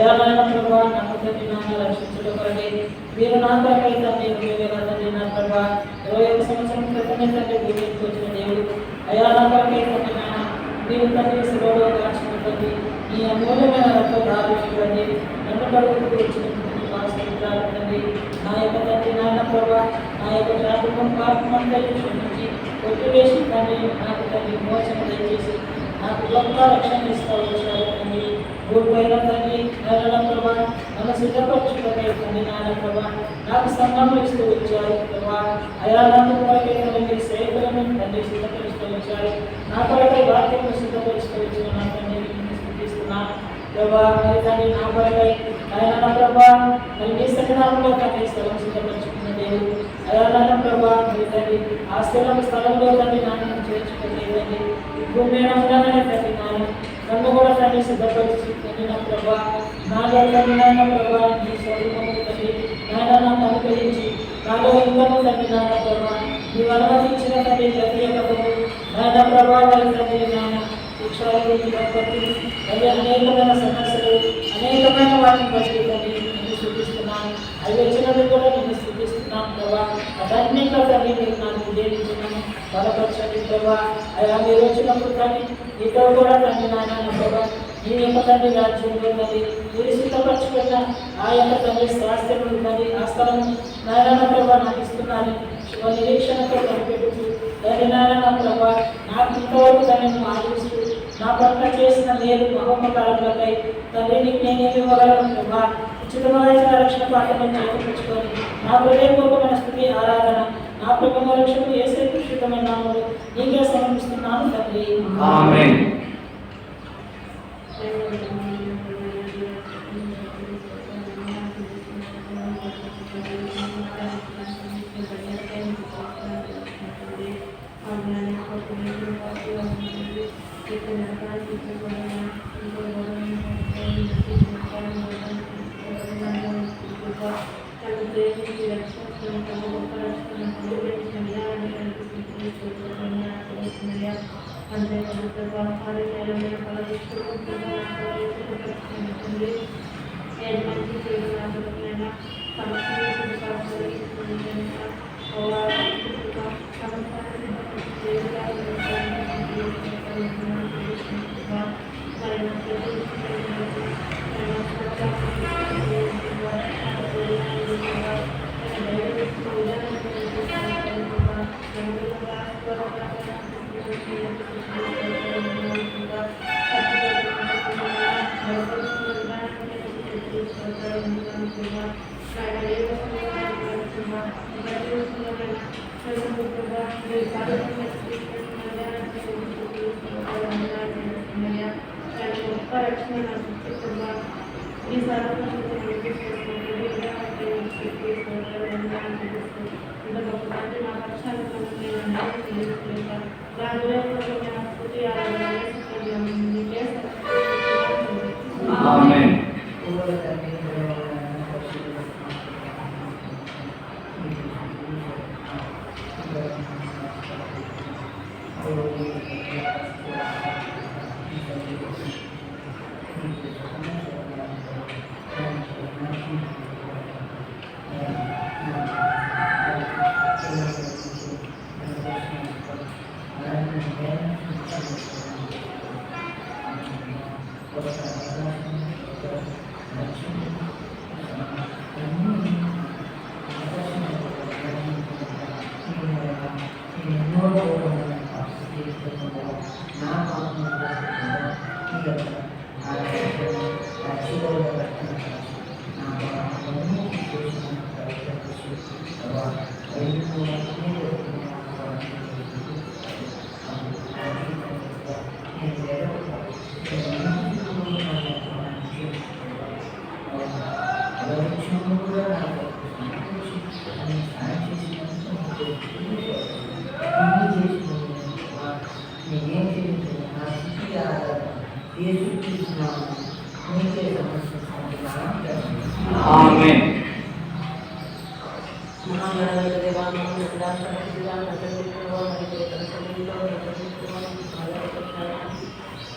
అయాలైన ప్రభా నన్ను తండ్రి నాన్న రక్షించడం కొరకే మీరు నా కొరకై తండ్రి ఉపయోగ తండ్రి నా ప్రభా 21 సంవత్సరం క్రితమే తండ్రి భూమికి వచ్చిన దేవుడు అయా నా కొరకై తండ్రి నాన్న మీరు తండ్రి శిలువలో కాల్చినటువంటి ఈ అమూల్యమైన రక్తధారులటువంటి నన్ను కడుగుతూ వచ్చినటువంటి పాస్టర్ తండ్రి నా యొక్క తండ్రి నాన్న ప్రభా నా యొక్క శాపం పాపమంతా క్షమించి కొట్టివేసి తండ్రి నాకు తండ్రి మోచన దయచేసి నాకు గొప్ప రక్షణ ఇస్తూ వచ్చారు తండ్రి భూమిపైన తండ్రి నారాయణ ప్రభా నన్ను సిద్ధపరచుకోవే తండ్రి నారాయణ ప్రభా నాకు సంఘంలో ఇస్తూ వచ్చారు ప్రభా అయా నాకు కొరకే తండ్రి సేవలను తండ్రి సిద్ధపరుస్తూ వచ్చారు నా కొరకే వాక్యం సిద్ధపరుస్తూ వచ్చిన నా తండ్రి స్థుతిస్తున్నాను ప్రభా మరి తండ్రి నా కొరకై ఆయన ప్రభా మరి మీ సన్నిధానంలో తండ్రి స్థలం సిద్ధపరచుకున్న దేవుడు అయా ప్రభా మరి తండ్రి ఆ స్థలంలో తండ్రి నాన్న చేర్చుకునే తండ్రి భూమి మీద ఉండగానే తండ్రి నాన్న నన్ను కూడా తండ్రి సిద్ధపరిచి తండ్రి నా ప్రభా నాలో తండ్రి నాన్న ప్రభా నీ స్వరూపము తండ్రి నాయన నాకు అనుగ్రహించి నాలో ఇంకను తండ్రి నాన్న ప్రభా నీవు అనుమతించిన తండ్రి ప్రతి ఒక్కరు నాయన ప్రభా వారి తండ్రి నాన్న శిక్షలు అవి అనేకమైన సమస్యలు అనేకమైన వాటిని బట్టి తండ్రి నేను చూపిస్తున్నాను అవి వచ్చినది కూడా నేను చూపిస్తున్నాను ప్రభా అదన్నింటిలో తండ్రి మీరు నాకు ఉద్యోగించున్నాను బలపరచండి ప్రభా అలా మీరు వచ్చినప్పుడు తండ్రి నీతో కూడా తండ్రి నాయన ప్రభా నీ యొక్క తండ్రి రాజ్యంలో తండ్రి మీరు సిద్ధపరచుకున్న ఆ యొక్క తండ్రి శాస్త్రములు తండ్రి ఆ స్థలం నారాయణ ప్రభా నాకు ఇస్తున్నాను శుభ నిరీక్షణతో కనిపెడుతూ తండ్రి నారాయణ ప్రభా నాకు ఇంతవరకు తండ్రిని ఆలోచిస్తూ నా పట్ల చేసిన మేలు మహోపకారములకై తండ్రి నీకు నేనేమి ఇవ్వగలను ప్రభా ఉచితమైన రక్షణ పాఠం చేకూర్చుకొని నా హృదయపూర్వకమైన స్థుతి ఆరాధన నా ప్రభుత్వ రక్షణ యేసు పరిశుద్ధమైన నామములో నీకే సమర్పిస్తున్నాను తండ్రి ఆమేన్. ఆమేన్. ఆమేన్.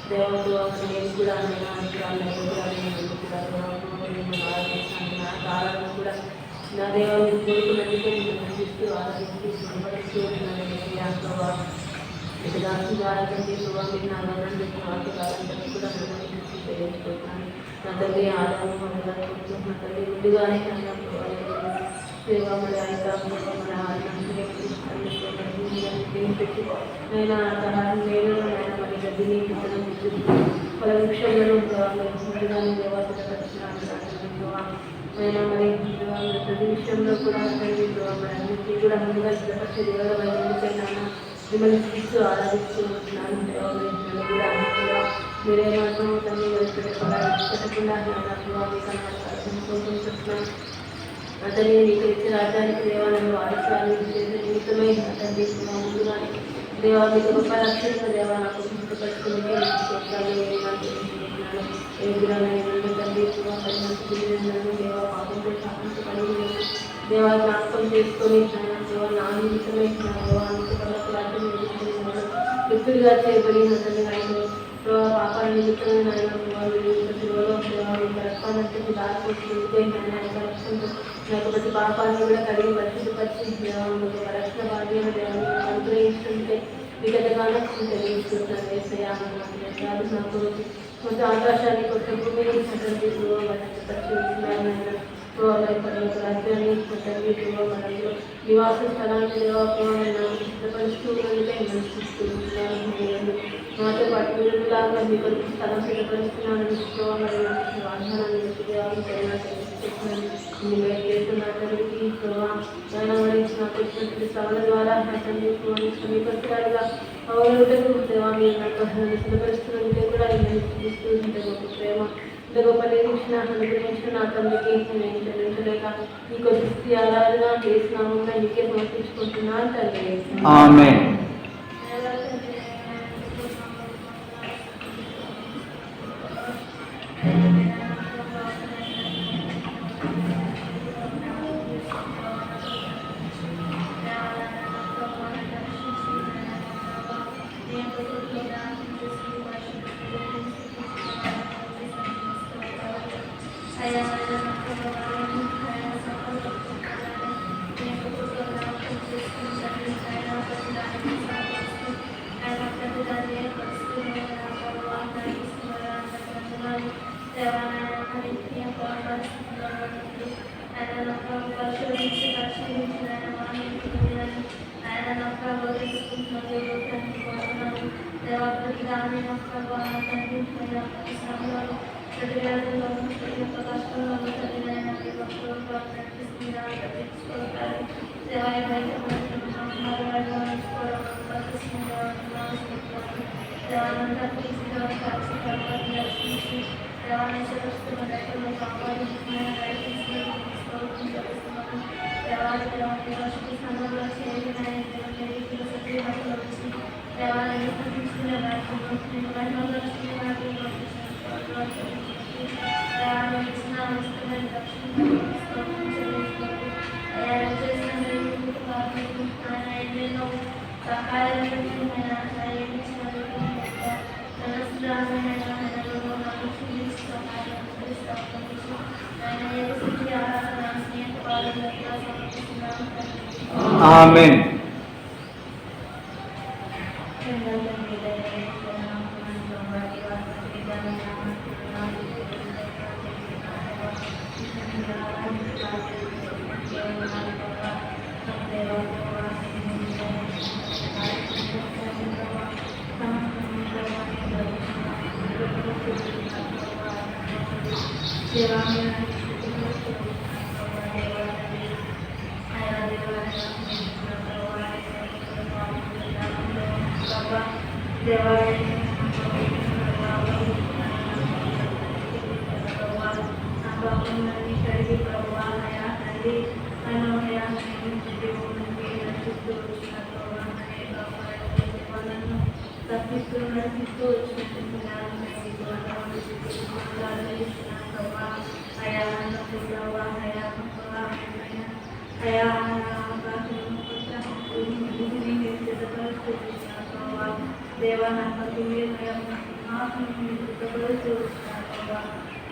దేవుడు కాలంలో కూడా నా దేవాన్ని కోరుకున్నందుకే నేను అందిస్తూ ఆరాధిస్తూ సంబడిస్తూ ఉన్నాను. ఇక దాని ద్వారా తండ్రి ప్రభావ మీరు నా గమనం పెట్టిన వాక్యకాలంటే కూడా నేను తెలియజేసుకుంటున్నాను. నా తల్లి ఆదాయం మొదలవుతున్నాను. నా తల్లి ముందుగానే కన్నా సేవములు మన పెట్టి నేను సహాయం నేను మరి గడ్డిని విత్తనం పల వృక్షంలో ముందుగానే దేవాసన పరిచినాను. నేను మరి ప్రతి విషయంలో కూడా మరి అన్నింటినీ కూడా ముందుగా సిద్ధపరిచే దేవాలయం మిమ్మల్ని చూస్తూ ఆరాధిస్తూ ఉంటున్నాను. దేవాలయం కూడా అన్నింటిలో మీరేమాత్రం తల్లి పెట్టకుండా కోరుకుంటున్నాను. అతని నీకు ఇచ్చిన రాజ్యానికి దేవాలను వారసాలు నిమిత్తమై అతన్ని ముందుగానే దేవా మీకు గొప్ప రక్షణ దేవా నాకు సిద్ధపరచుకుని తండ్రి దేవా పాపంతో శాపంతో కలిగి దేవా జ్ఞాపకం చేసుకొని దేవా నా నిమిత్తమై దేవానికి వాళ్ళకు రాజ్యం వ్యక్తులుగా చేయబడి అతన్ని ఆయన పాపాల నిమిత్తమైన ఆయన రక్తానంటే దారిపోతుంది ప్రతి పాపాలను కూడా కడిగి పరిశుద్ధపరిచి రక్షణ భాగ్యాన్ని దేవాన్ని అనుగ్రహిస్తుంటే విగతగానే తెలియజేస్తున్నాను. వేసయాలు నాకు కొంచెం ఆకాశాన్ని కొంచెం భూమిని రాజ్యాన్ని మనలో నివాస స్థలాన్ని దేవాలను సిద్ధపరుస్తూ మాతో పాటు వీరులాగా మీ కొరకు స్థలం సిద్ధపరుస్తున్నాను. వాగ్దానాన్ని సభల ద్వారా సమీపస్తురాలుగా అవరుటకు దేవా మీరు నాకు సిద్ధపరుస్తున్నందుకే కూడా చూస్తూ గొప్ప ప్రేమ ఇంత గొప్ప నిరీక్షణ అనుగ్రహించిన నా తండ్రికి నేను చెల్లించలేక నీకు స్థితి ఆరాధన చేసినాముగా నీకే సమర్పించుకుంటున్నాను తండ్రి. ఆమేన్. ఆమేన్.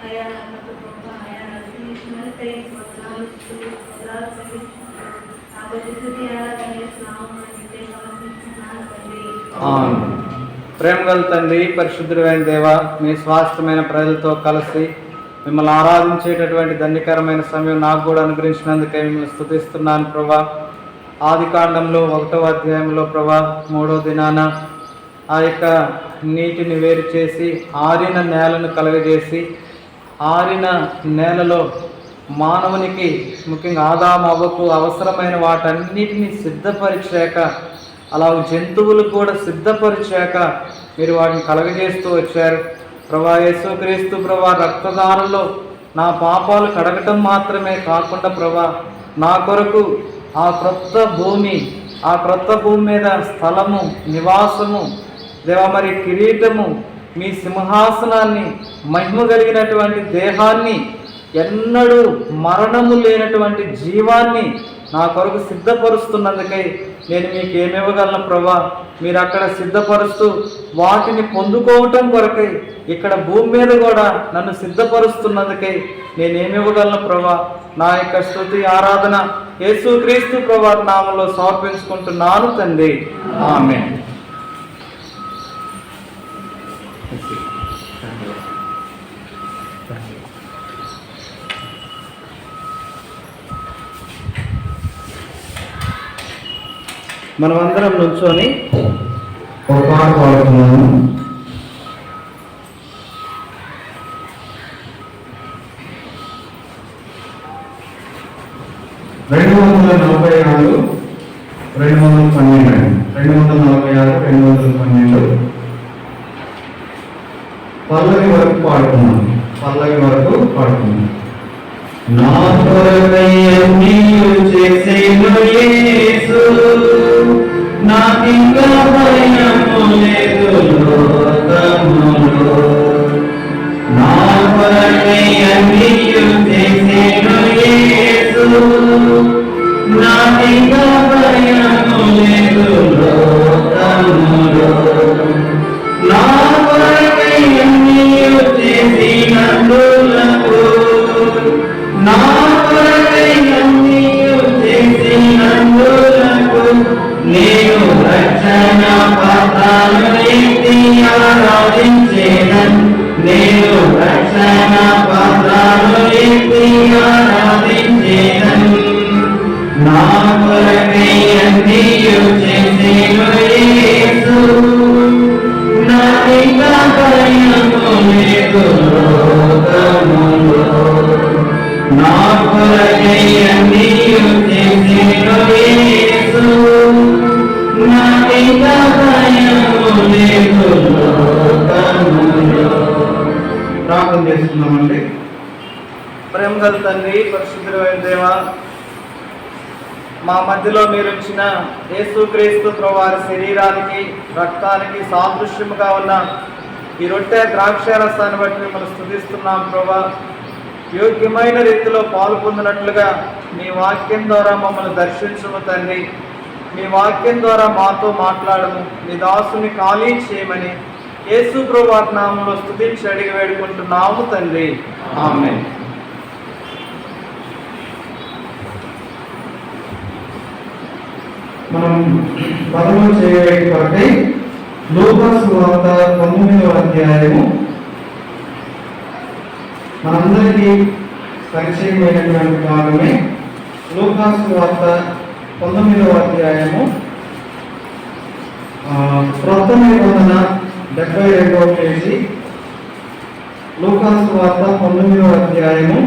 అయా నాకు గొప్ప అయా నడిపించినట్లే వదనాలు చెల్లిస్తున్నాను. నా పరిస్థితి ఆరాధన చేస్తున్నాము అంటే సమర్పించుకున్నాను తండ్రి. ప్రేమ గల తండ్రి, పరిశుద్ధుడైన దేవ, మీ స్వాస్థ్యమైన ప్రజలతో కలిసి మిమ్మల్ని ఆరాధించేటటువంటి ధన్యకరమైన సమయం నాకు కూడా అనుగ్రహించినందుకే మిమ్మల్ని స్తుతిస్తున్నాను ప్రభా. ఆది కాండంలో 1వ అధ్యాయంలో ప్రభా 3వ దినాన ఆ యొక్క నీటిని వేరు చేసి ఆరిన నేలను కలుగజేసి ఆరిన నేలలో మానవునికి ముఖ్యంగా ఆదాము అవ్వకు అవసరమైన వాటన్నిటిని సిద్ధపరిచాక అలాగే జంతువులు కూడా సిద్ధపరిచాక మీరు వాటిని కలగజేస్తూ వచ్చారు ప్రభా. యేసుక్రీస్తు ప్రభా రక్తదానంలో నా పాపాలు కడగటం మాత్రమే కాకుండా ప్రభా నా కొరకు ఆ క్రొత్త భూమి మీద స్థలము, నివాసము దేవా, మరి కిరీటము, మీ సింహాసనాన్ని, మహిమ కలిగినటువంటి దేహాన్ని, ఎన్నడూ మరణము లేనటువంటి జీవాన్ని నా కొరకు సిద్ధపరుస్తున్నందుకై నేను మీకు ఏమివ్వగలను ప్రభా. మీరు అక్కడ సిద్ధపరుస్తూ వాటిని పొందుకోవటం కొరకై ఇక్కడ భూమి మీద కూడా నన్ను సిద్ధపరుస్తున్నందుకై నేనేమివ్వగలను ప్రభా. నా యొక్క స్తుతి ఆరాధన యేసుక్రీస్తు ప్రభా నామములో సమర్పించుకుంటున్నాను తండ్రి. ఆమేన్. మనమందరం నుంచొని ఒక పాట పాడుతున్నాము. రెండు 246 పల్లవి వరకు పాడుతున్నాం. నా కొరకై నీవు చేసేను యేసు, నాకింకా భయము లేదు లోకములో. నా కొరకై నీవు చేసేను యేసు, నాకింకా భయము లేదు లోకములో. నా కొరకై నీవు చేసినందులకు, నా కొరకై నీవు చేసినందులకు నేను రక్షణ పాత్రను ఎత్తి ఆరాధించేదను. నేను రక్షణ పాత్రను ఎత్తి ఆరాధించేదను. నా కొరకై నీవు చేసేను యేసు, నాకింకా భయము లేదు లోకములో. నా కొరకై నీవు చేసేను యేసు, నాకింకా భయము లేదు లోకములో. ప్రార్థన చేస్తున్నామండి. ప్రేమ గల తండ్రి, పరిశుద్ధుడైన దేవా, మా మధ్యలో మీరు ఉంచిన యేసుక్రీస్తు ప్రభువారి శరీరానికి, రక్తానికి సాదృశ్యముగా ఉన్న ఈ రొట్టె ద్రాక్షారసాన్ని బట్టి మిమ్మల్ని స్తుతిస్తున్నాం ప్రభా. యోగ్యమైన రీతిలో పాలు పొందినట్లుగా మీ వాక్యం ద్వారా మమ్మల్ని దర్శించము తండ్రి. మీ వాక్యం ద్వారా మాతో మాట్లాడము, మీ దాసుని ఖాళీ చేయమని యేసు ప్రభువారి నామములో స్తుతించి అడిగి వేడుకుంటున్నాము తండ్రి. ఆమేన్. మనం పదము చేయబట్టి లూకా సువార్త 19వ అధ్యాయము మనందరికీ పరిచయమైనటువంటి భాగమే. లూకా సువార్త 19వ అధ్యాయము క్రొత్త నిబంధన 72వ పేజీ. లూకా సువార్త 19వ అధ్యాయము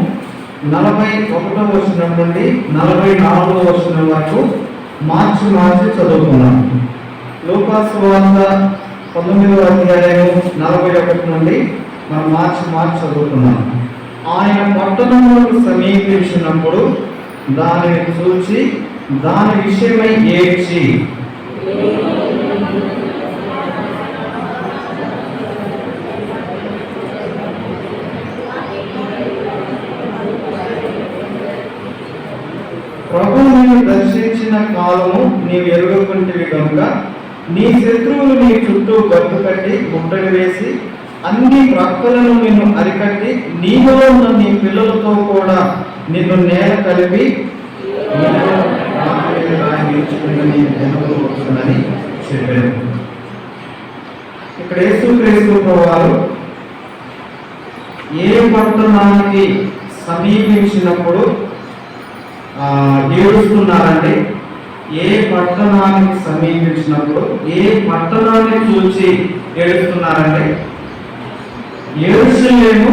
41వ వచనం నుండి 44వ వచనం వరకు మార్చి చదువుకున్నాం. లూకా సువార్త 19వ అధ్యాయము 41 నుండి మనం మార్చి చదువుకున్నాం. ఆయన పట్టణములకు సమీపించినప్పుడు దానిని చూచి దాని విషయమై ఏడ్చి, ప్రభు నిన్ను దర్శించిన కాలము నీవు ఎరుగకుంటివి కనుక నీ శత్రువులు నీ చుట్టూ గట్టు కట్టి ముట్టడి వేసి అన్ని ప్రక్కలను నిన్ను అరికట్టి నీలో ఉన్న నీ పిల్లలతో కూడా నిన్ను నేల కలిపి నిలుచుకుందని చెప్పారు. ఇక్కడ యేసుక్రీస్తు వారు ఏ పట్టణానికి సమీపించినప్పుడు ఏడుస్తున్నారండి? ఏ పట్టణానికి సమీపించినప్పుడు ఏ పట్టణాన్ని చూసి ఏడుస్తున్నారండి? యెరూషలేము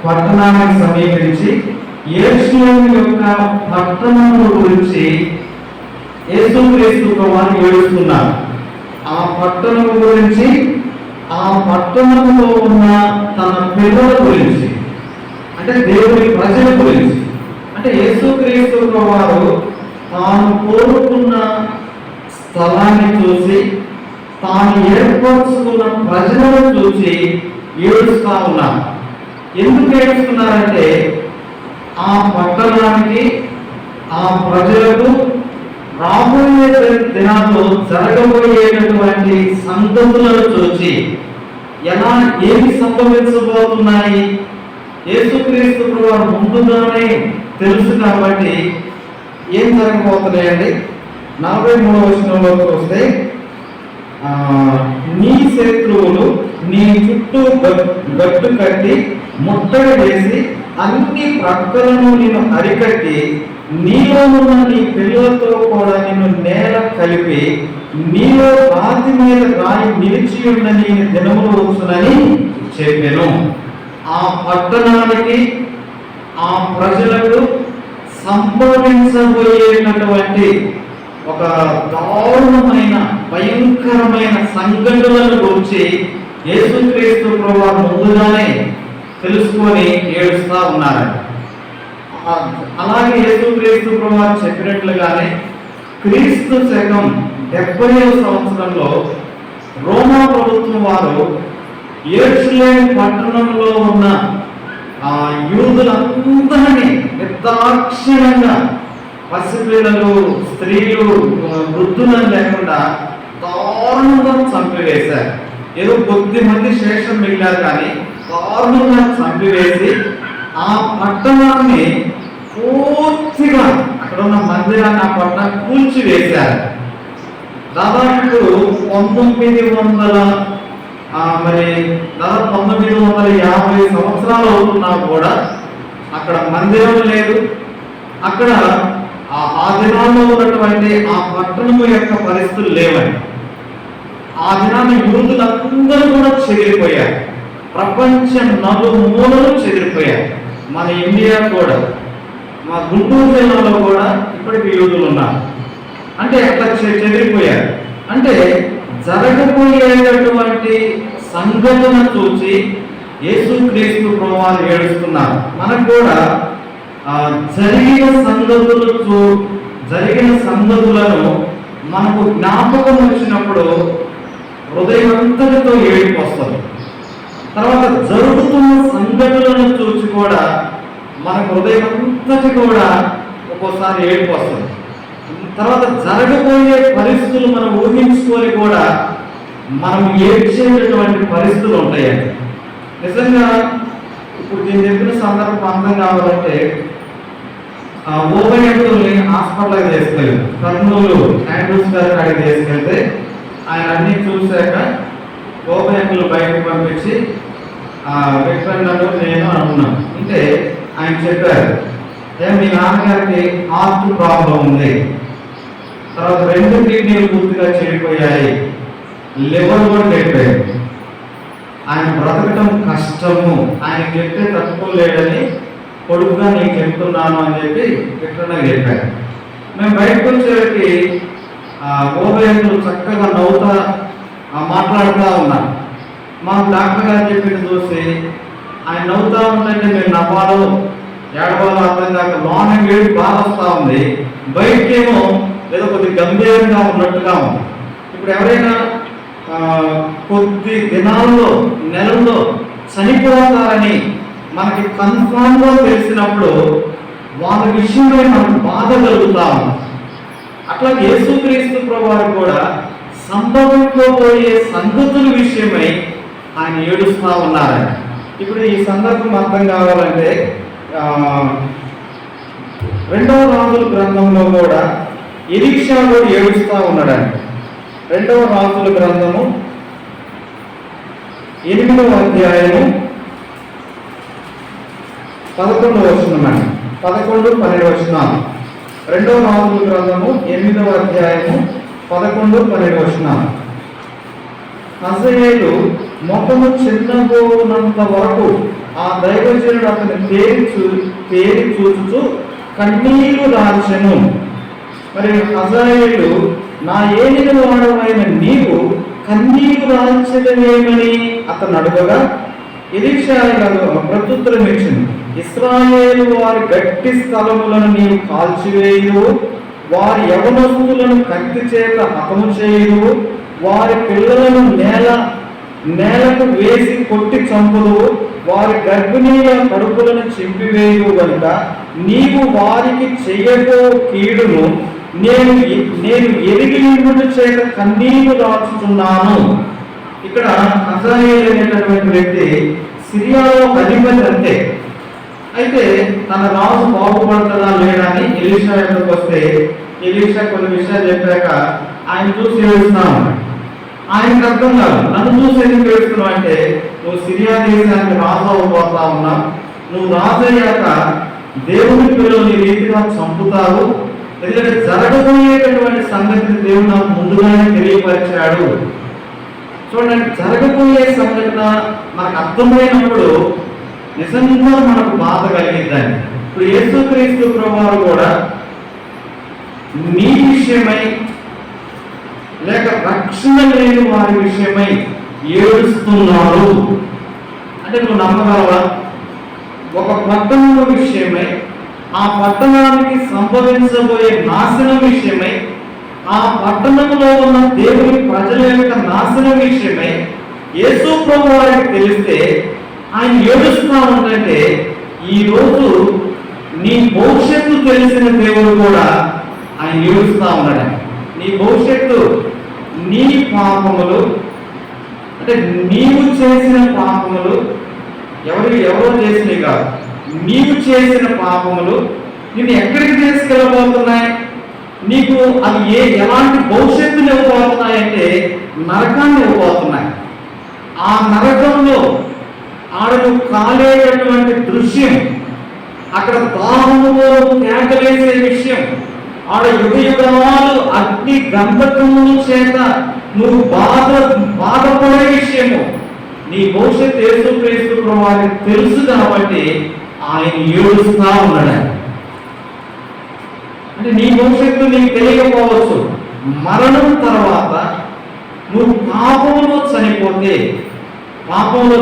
పట్టణానికి సమీపించి యెరూషలేము యొక్క పట్టణముల గురించి యేసుక్రీస్తు వారు ఏడుస్తున్నారు. ఆ పట్టణం గురించి, ఆ పట్టణంలో ఉన్న తన పిల్లల గురించి, అంటే దేవుని ప్రజల గురించి. అంటే యేసుక్రీస్తు వారు తాను కోరుకున్న స్థలాన్ని చూసి, తాను ఏర్పరచుకున్న ప్రజలను చూసి ఏడుస్తా ఉన్నారు. ఎందుకు ఏడుస్తున్నారంటే ఆ పట్టణానికి, ఆ ప్రజలకు రాబోయే దినాల్లో జరగబోయేటటువంటి సంగతులను చూసి ఏమి సంభవించబోతున్నాయి యేసుక్రీస్తు వారు ముందుగానే తెలుసు కాబట్టి ఏం జరగబోతున్నాయండి? 43వ వచనంలో చూస్తే నీ శత్రువులు నీ చుట్టూ గట్టు కట్టి ముట్టడి వేసి అన్ని ప్రక్కలను నిన్ను అరికట్టి నీలో ఉన్న నీ పిల్లలతో కూడా నిన్ను నేల కలిపి నీలో రాతి మీద రాయి నిలిచి ఉండని దినములు వచ్చునని చెప్పాను. ఆ పట్టణానికి, ఆ ప్రజలకు సంభవించబోయేటటువంటి ఒక దారుణమైన భయంకరమైన సంఘటనలను గురించి యేసుక్రీస్తు ప్రభువు ముందుగానే తెలుసుకొని ఏడుస్తా ఉన్నారు. అలాగే యేసుక్రీస్తు ప్రభువు చెప్పినట్లుగానే క్రీస్తు శకం 70వ సంవత్సరంలో రోమా ప్రభుత్వం వారు యెరూషలేము పట్టణంలో ఉన్న యూదులందరినీ నిర్దాక్షిణ్యంగా పసిపిల్లలు, స్త్రీలు, వృద్ధులను లేకుండా దారుణంగా చంపివేశారు. ఏదో కొద్ది మంది శేషం మిగిలారు, కానీ దారుణంగా చంపివేసి ఆ పట్టణాన్ని పూర్తిగా, అక్కడ ఉన్న మందిరాన్ని, ఆ పట్టణాన్ని కూల్చివేశారు. దాదాపు 1950 సంవత్సరాలు అవుతున్నా కూడా అక్కడ మందిరం లేదు. అక్కడ ఆ దినాల్లో ఉన్నటువంటి ఆ పట్టణము యొక్క పరిస్థితులు లేవని. ఆ దినాన్ని యూదులందరూ కూడా చెదిరిపోయారు. ప్రపంచం నలుమూలలు చెదిరిపోయారు. మన ఇండియా కూడా, మా గుంటూరు జిల్లాలో కూడా ఇప్పటికీ యూదులు ఉన్నారు. అంటే అట్లా చెదిరిపోయారు. అంటే జరగబోయేటటువంటి సంఘటన చూసి యేసుక్రీస్తు ప్రభువు ఏడుస్తున్నారు. మనకు కూడా జరిగిన సంగతులను మనకు జ్ఞాపకం వచ్చినప్పుడు హృదయం అంతటితో ఏడుపు వస్తుంది. తర్వాత జరుగుతున్న సంఘటనలను చూసి కూడా మనకు హృదయం అంతటి కూడా ఒక్కోసారి ఏడుపు వస్తుంది. తర్వాత జరగబోయే పరిస్థితులు మనం ఊహించుకొని కూడా మనం ఏడ్చేటటువంటి పరిస్థితులు ఉంటాయండి. నిజంగా ఇప్పుడు నేను చెప్పిన సందర్భం అర్థం కావాలంటే ఓపెన్ హాస్పిటల్కి తీసుకెళ్ళి కర్నూలు ఆండ్రూస్ గారి కాడికి తీసుకెళ్తే ఆయన అన్ని చూశాక ఓపెన్ బయటకు పంపించి విక్రన్నను నేను అనుకున్నాను. అంటే ఆయన చెప్పారు, మీ నాన్నగారికి హార్ట్ ప్రాబ్లం ఉంది, తర్వాత 2 కిడ్నీలు పూర్తిగా చెడిపోయాయి, లివర్ కూడా చెడిపోయాయి, ఆయన బ్రతకటం కష్టము, ఆయన చెప్తే తట్టుకోలేడని కొడుకుగా నేను చెప్తున్నాను అని చెప్పి విక్రన్నకి చెప్పారు. మేము బయటకు వచ్చేసరికి ఓబేలు చక్కగా నవ్వుతా మాట్లాడుతూ ఉన్నాం. మాకు డాక్టర్ గారు చెప్పింది చూసి ఆయన నవ్వుతూ ఉందంటే మేము నవ్వాలో ఏడవాలో అర్థం కాక లోన వేడి బాగా వస్తూ ఉంది, బయటకేమో ఏదో కొద్ది గంభీరంగా ఉన్నట్టుగా ఉంది. ఇప్పుడు ఎవరైనా కొద్ది దినాల్లో, నెలల్లో చనిపోతారని మనకి కన్ఫామ్గా తెలిసినప్పుడు వాళ్ళ విషయమై మనకు బాధ కలుగుతా ఉంది. అట్లా యేసుక్రీస్తు ప్రభువు కూడా సంభవించబోయే సంగతుల విషయమై ఆయన ఏడుస్తూ ఉన్నారండి. ఇప్పుడు ఈ సందర్భం అర్థం కావాలంటే 2వ రాజుల గ్రంథంలో కూడా ఎలీషా కూడా ఏడుస్తూ ఉన్నాడండి. 2వ రాజుల గ్రంథము 8వ అధ్యాయము 11వ వచనం అండి. 11, 12 వచనాలు. 2వ రాజుల గ్రంథము 8వ అధ్యాయము 11, 12 వచనాలు. హజయేలు మొత్తము చిన్నబోనంత వరకు ఆ దైవజనుడు అతని పేరు చూచుచు కన్నీరు రాచెను. మరి హజయేలు, నా ఏలిన వాడవైన నీవు కన్నీరు రాల్చదనేమని అతను అడుగగా ఎలీషా ప్రత్యుత్తరం ఇచ్చింది, ఇశ్రాయేలు వారి గట్టి స్థలములను నీవు కాల్చివేయువు, వారి యవనస్తులను కత్తి చేత హతము చేయువు, వారి పిల్లలను నేలకు వేసి కొట్టి చంపుదు, వారి గర్భిణీల కడుపులను చింపివేయు కనుక నీవు వారికి చెయ్యకో కీడును నేను ఎరిగి ఉండుట చేత కన్నీరు రాచుతున్నాను. ఇక్కడ హజాయేలు అనేటటువంటి వ్యక్తి సిరియాలో అధిపతి అంతే. అయితే తన రాజు బాగుపడతాడా లేడా అని ఎలీషా దగ్గరకు వస్తే ఎలీషా కొన్ని విషయాలు చెప్పాక ఆయన చూసి ఏడుస్తున్నాను. ఆయనకు అర్థం కాదు, నన్ను చూసి ఎందుకు ఏడుస్తున్నావు అంటే, నువ్వు సిరియా దేశానికి రాజు అవ్వబోతా ఉన్నావు, నువ్వు రాజు అయ్యాక దేవుని పిల్లలు ఈ రీతిగా చంపుతావు, ఎందుకంటే జరగబోయేటటువంటి సంగతిని దేవుడు నాకు ముందుగానే తెలియపరిచాడు. చూడండి, జరగబోయే సంఘటన మనకు అర్థమైనప్పుడు నిజంగా మనకు బాధ కలిగిద్దండి. ఇప్పుడు యేసుక్రీస్తు ప్రభువారు కూడా నీ విషయమై లేక రక్షణ లేని వారి విషయమై ఏడుస్తున్నారు అంటే నువ్వు నమ్మగలవా? ఒక పట్టణం విషయమై, ఆ పట్టణానికి సంభవించబోయే నాశనం విషయమై, ఆ పట్టణంలో ఉన్న దేవుని ప్రజల యొక్క నాశనం విషయమై యేసు ప్రభు వారికి తెలిస్తే ఆయన ఏడుస్తా ఉంటే, ఈరోజు నీ భవిష్యత్తు తెలిసిన దేవుడు కూడా ఆయన ఏడుస్తా ఉన్నాడు. నీ భవిష్యత్తు, నీ పాపములు అంటే నీవు చేసిన పాపములు, ఎవరో చేసినవి కాదు, నీవు చేసిన పాపములు నిన్ను ఎక్కడికి తీసుకెళ్ళబోతున్నాయి, నీకు అవి ఎలాంటి భవిష్యత్తుని ఇవ్వబోతున్నాయంటే నరకాన్ని ఇవ్వబోతున్నాయి. ఆ నరకంలో ఆడను కాలేటటువంటి దృశ్యం, అక్కడ దాహములో కేకలేసే విషయం, ఆడ యుగయుగాలు అగ్ని గంధకముల చేత నువ్వు బాధపడే విషయము, నీ భవిష్యత్తు యేసుక్రీస్తు ప్రభువారికి తెలుసు కాబట్టి ఆయన ఏడుస్తా ఉన్నాడు. అంటే నీ భవిష్యత్తు నీకు తెలియకపోవచ్చు. మరణం తర్వాత నువ్వు పాపంలో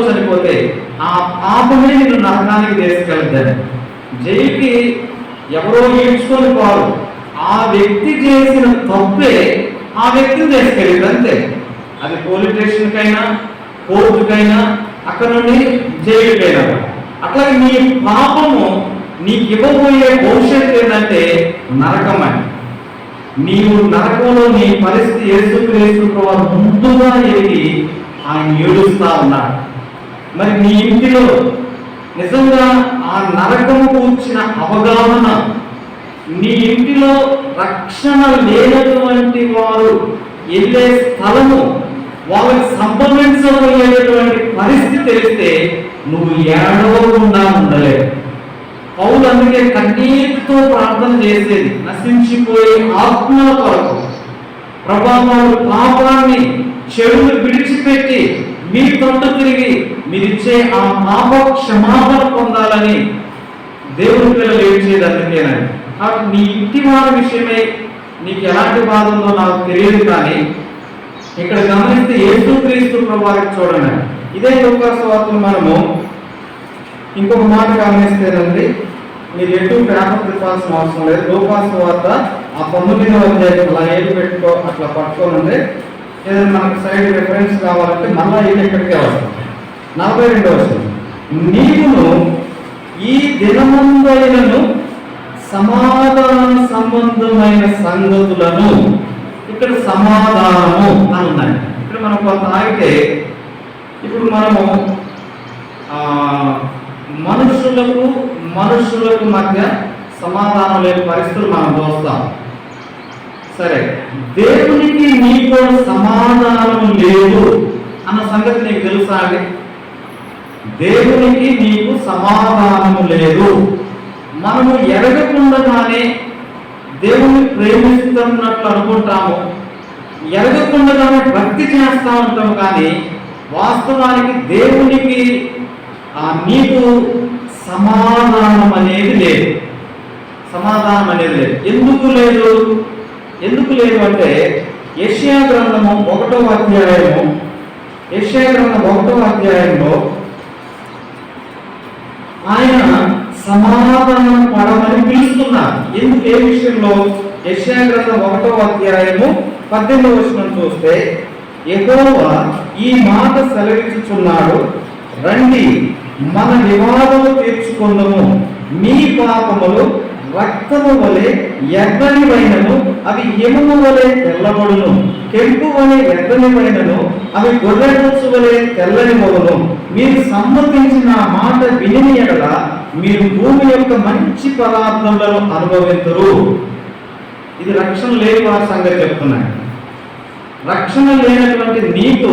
చనిపోతే ఆ పాపమే నిన్ను నరకానికి తీసుకెళ్తాడు. జైలుకి ఎవరో ఈడ్చుకొని పోరు, ఆ వ్యక్తి చేసిన తప్పే ఆ వ్యక్తిని తీసుకెళ్ళింది అంతే. అది పోలీస్ స్టేషన్కైనా, కోర్టుకైనా, అక్కడ నుండి జైలుకైనా. అట్లాగే నీ పాపము నీకు ఇవ్వబోయే భవిష్యత్తు ఏంటంటే నరకం అని. నీవు నరకంలో నీ పరిస్థితి యేసుక్రీస్తు ప్రభువు ముందుగా ఎరిగి ఆయన ఏడుస్తా ఉన్నాడు. మరి నీ ఇంటిలో నిజంగా ఆ నరకము కూర్చిన అవగాహన, నీ ఇంటిలో రక్షణ లేనటువంటి వారు వెళ్ళే స్థలము, వాళ్ళకి సంభవించబోయేటటువంటి పరిస్థితి తెలిస్తే నువ్వు ఏడవకుండా ఉండలేవు. పౌలు అందుకే కన్నీటితో ప్రార్థన చేసేది నశించిపోయే ఆత్మల కొరకు. ప్రభావాలు పాపాన్ని చెడును విడిచిపెట్టి మీ తట్టు తిరిగి మీరిచ్చే ఆ పాప క్షమాపణ పొందాలని దేవుని పిల్లలు ఏడ్చేది అందుకేనండి. కాబట్టి నీ ఇంటి వారి విషయమే నీకు ఎలాంటి బాధ ఉందో నాకు తెలియదు, కానీ ఇక్కడ గమనిస్తే యేసుక్రీస్తు ప్రభువారికి చూడండి. ఇదే లూకాసు వార్తను మనము ఇంకొక మాట గమనిస్తేనండి, మీరు ఎటు పేపర్ తిప్పాల్సిన అవసరం లేదు. లూకాసు వార్త ఆ 19వ అధ్యాయం అలా ఏది పెట్టుకో అట్లా పట్టుకోనండి. ఏదైనా మనకు సైడ్ రిఫరెన్స్ కావాలంటే మళ్ళా ఇది ఎక్కడికే వస్తుంది. 42వ వచనం, నీవును ఈ దినమందైనను సమాధాన సంబంధమైన సంగతులను, ఇక్కడ సమాధానము అని ఉన్నాయి. ఇక్కడ మనం కొంత ఆగితే ఇప్పుడు మనము ఆ, మనుషులకు మధ్య సమాధానం లేని పరిస్థితులు మనం చూస్తాం. సరే, దేవునికి నీకు సమాధానం లేదు అన్న సంగతి నీకు తెలుసా అండి? దేవునికి నీకు సమాధానము లేదు. మనము ఎరగకుండానే దేవుని ప్రేమిస్తున్నట్లు అనుకుంటాము, ఎరగకుండానే భక్తి చేస్తూ ఉంటాము, కానీ వాస్తవానికి దేవునికి నీకు సమాధానం అనేది లేదు. సమాధానం అనేది లేదు. ఎందుకు లేదు అంటే యెషయా గ్రంథము 1వ అధ్యాయము, యెషయా గ్రంథం 1వ అధ్యాయంలో ఆయన సమాధానం పడమని పిలుస్తున్నారు. ఎందుకు? ఏ విషయంలో? యెషయా గ్రంథం 1వ అధ్యాయము 18వ వచనం చూస్తే, యెహోవా ఈ మాట సెలవిచ్చుచున్నాడు, రండి మన వివాదము తీర్చుకుందాము, మీ పాపములు రక్తము వలె ఎర్రనివైనను అవి హిమము వలె తెల్లబడును, కెంపు వలె ఎర్రనివైనను అవి గొర్రెబొచ్చు వలె తెల్లనివగును. మీరు సమ్మతించిన మాట విని ఎడల మీరు భూమి యొక్క మంచి పదార్థములను అనుభవింతురు. ఇది రక్షణ లేని వారి సంగతి చెప్తున్నాను. రక్షణ లేనటువంటి నీకు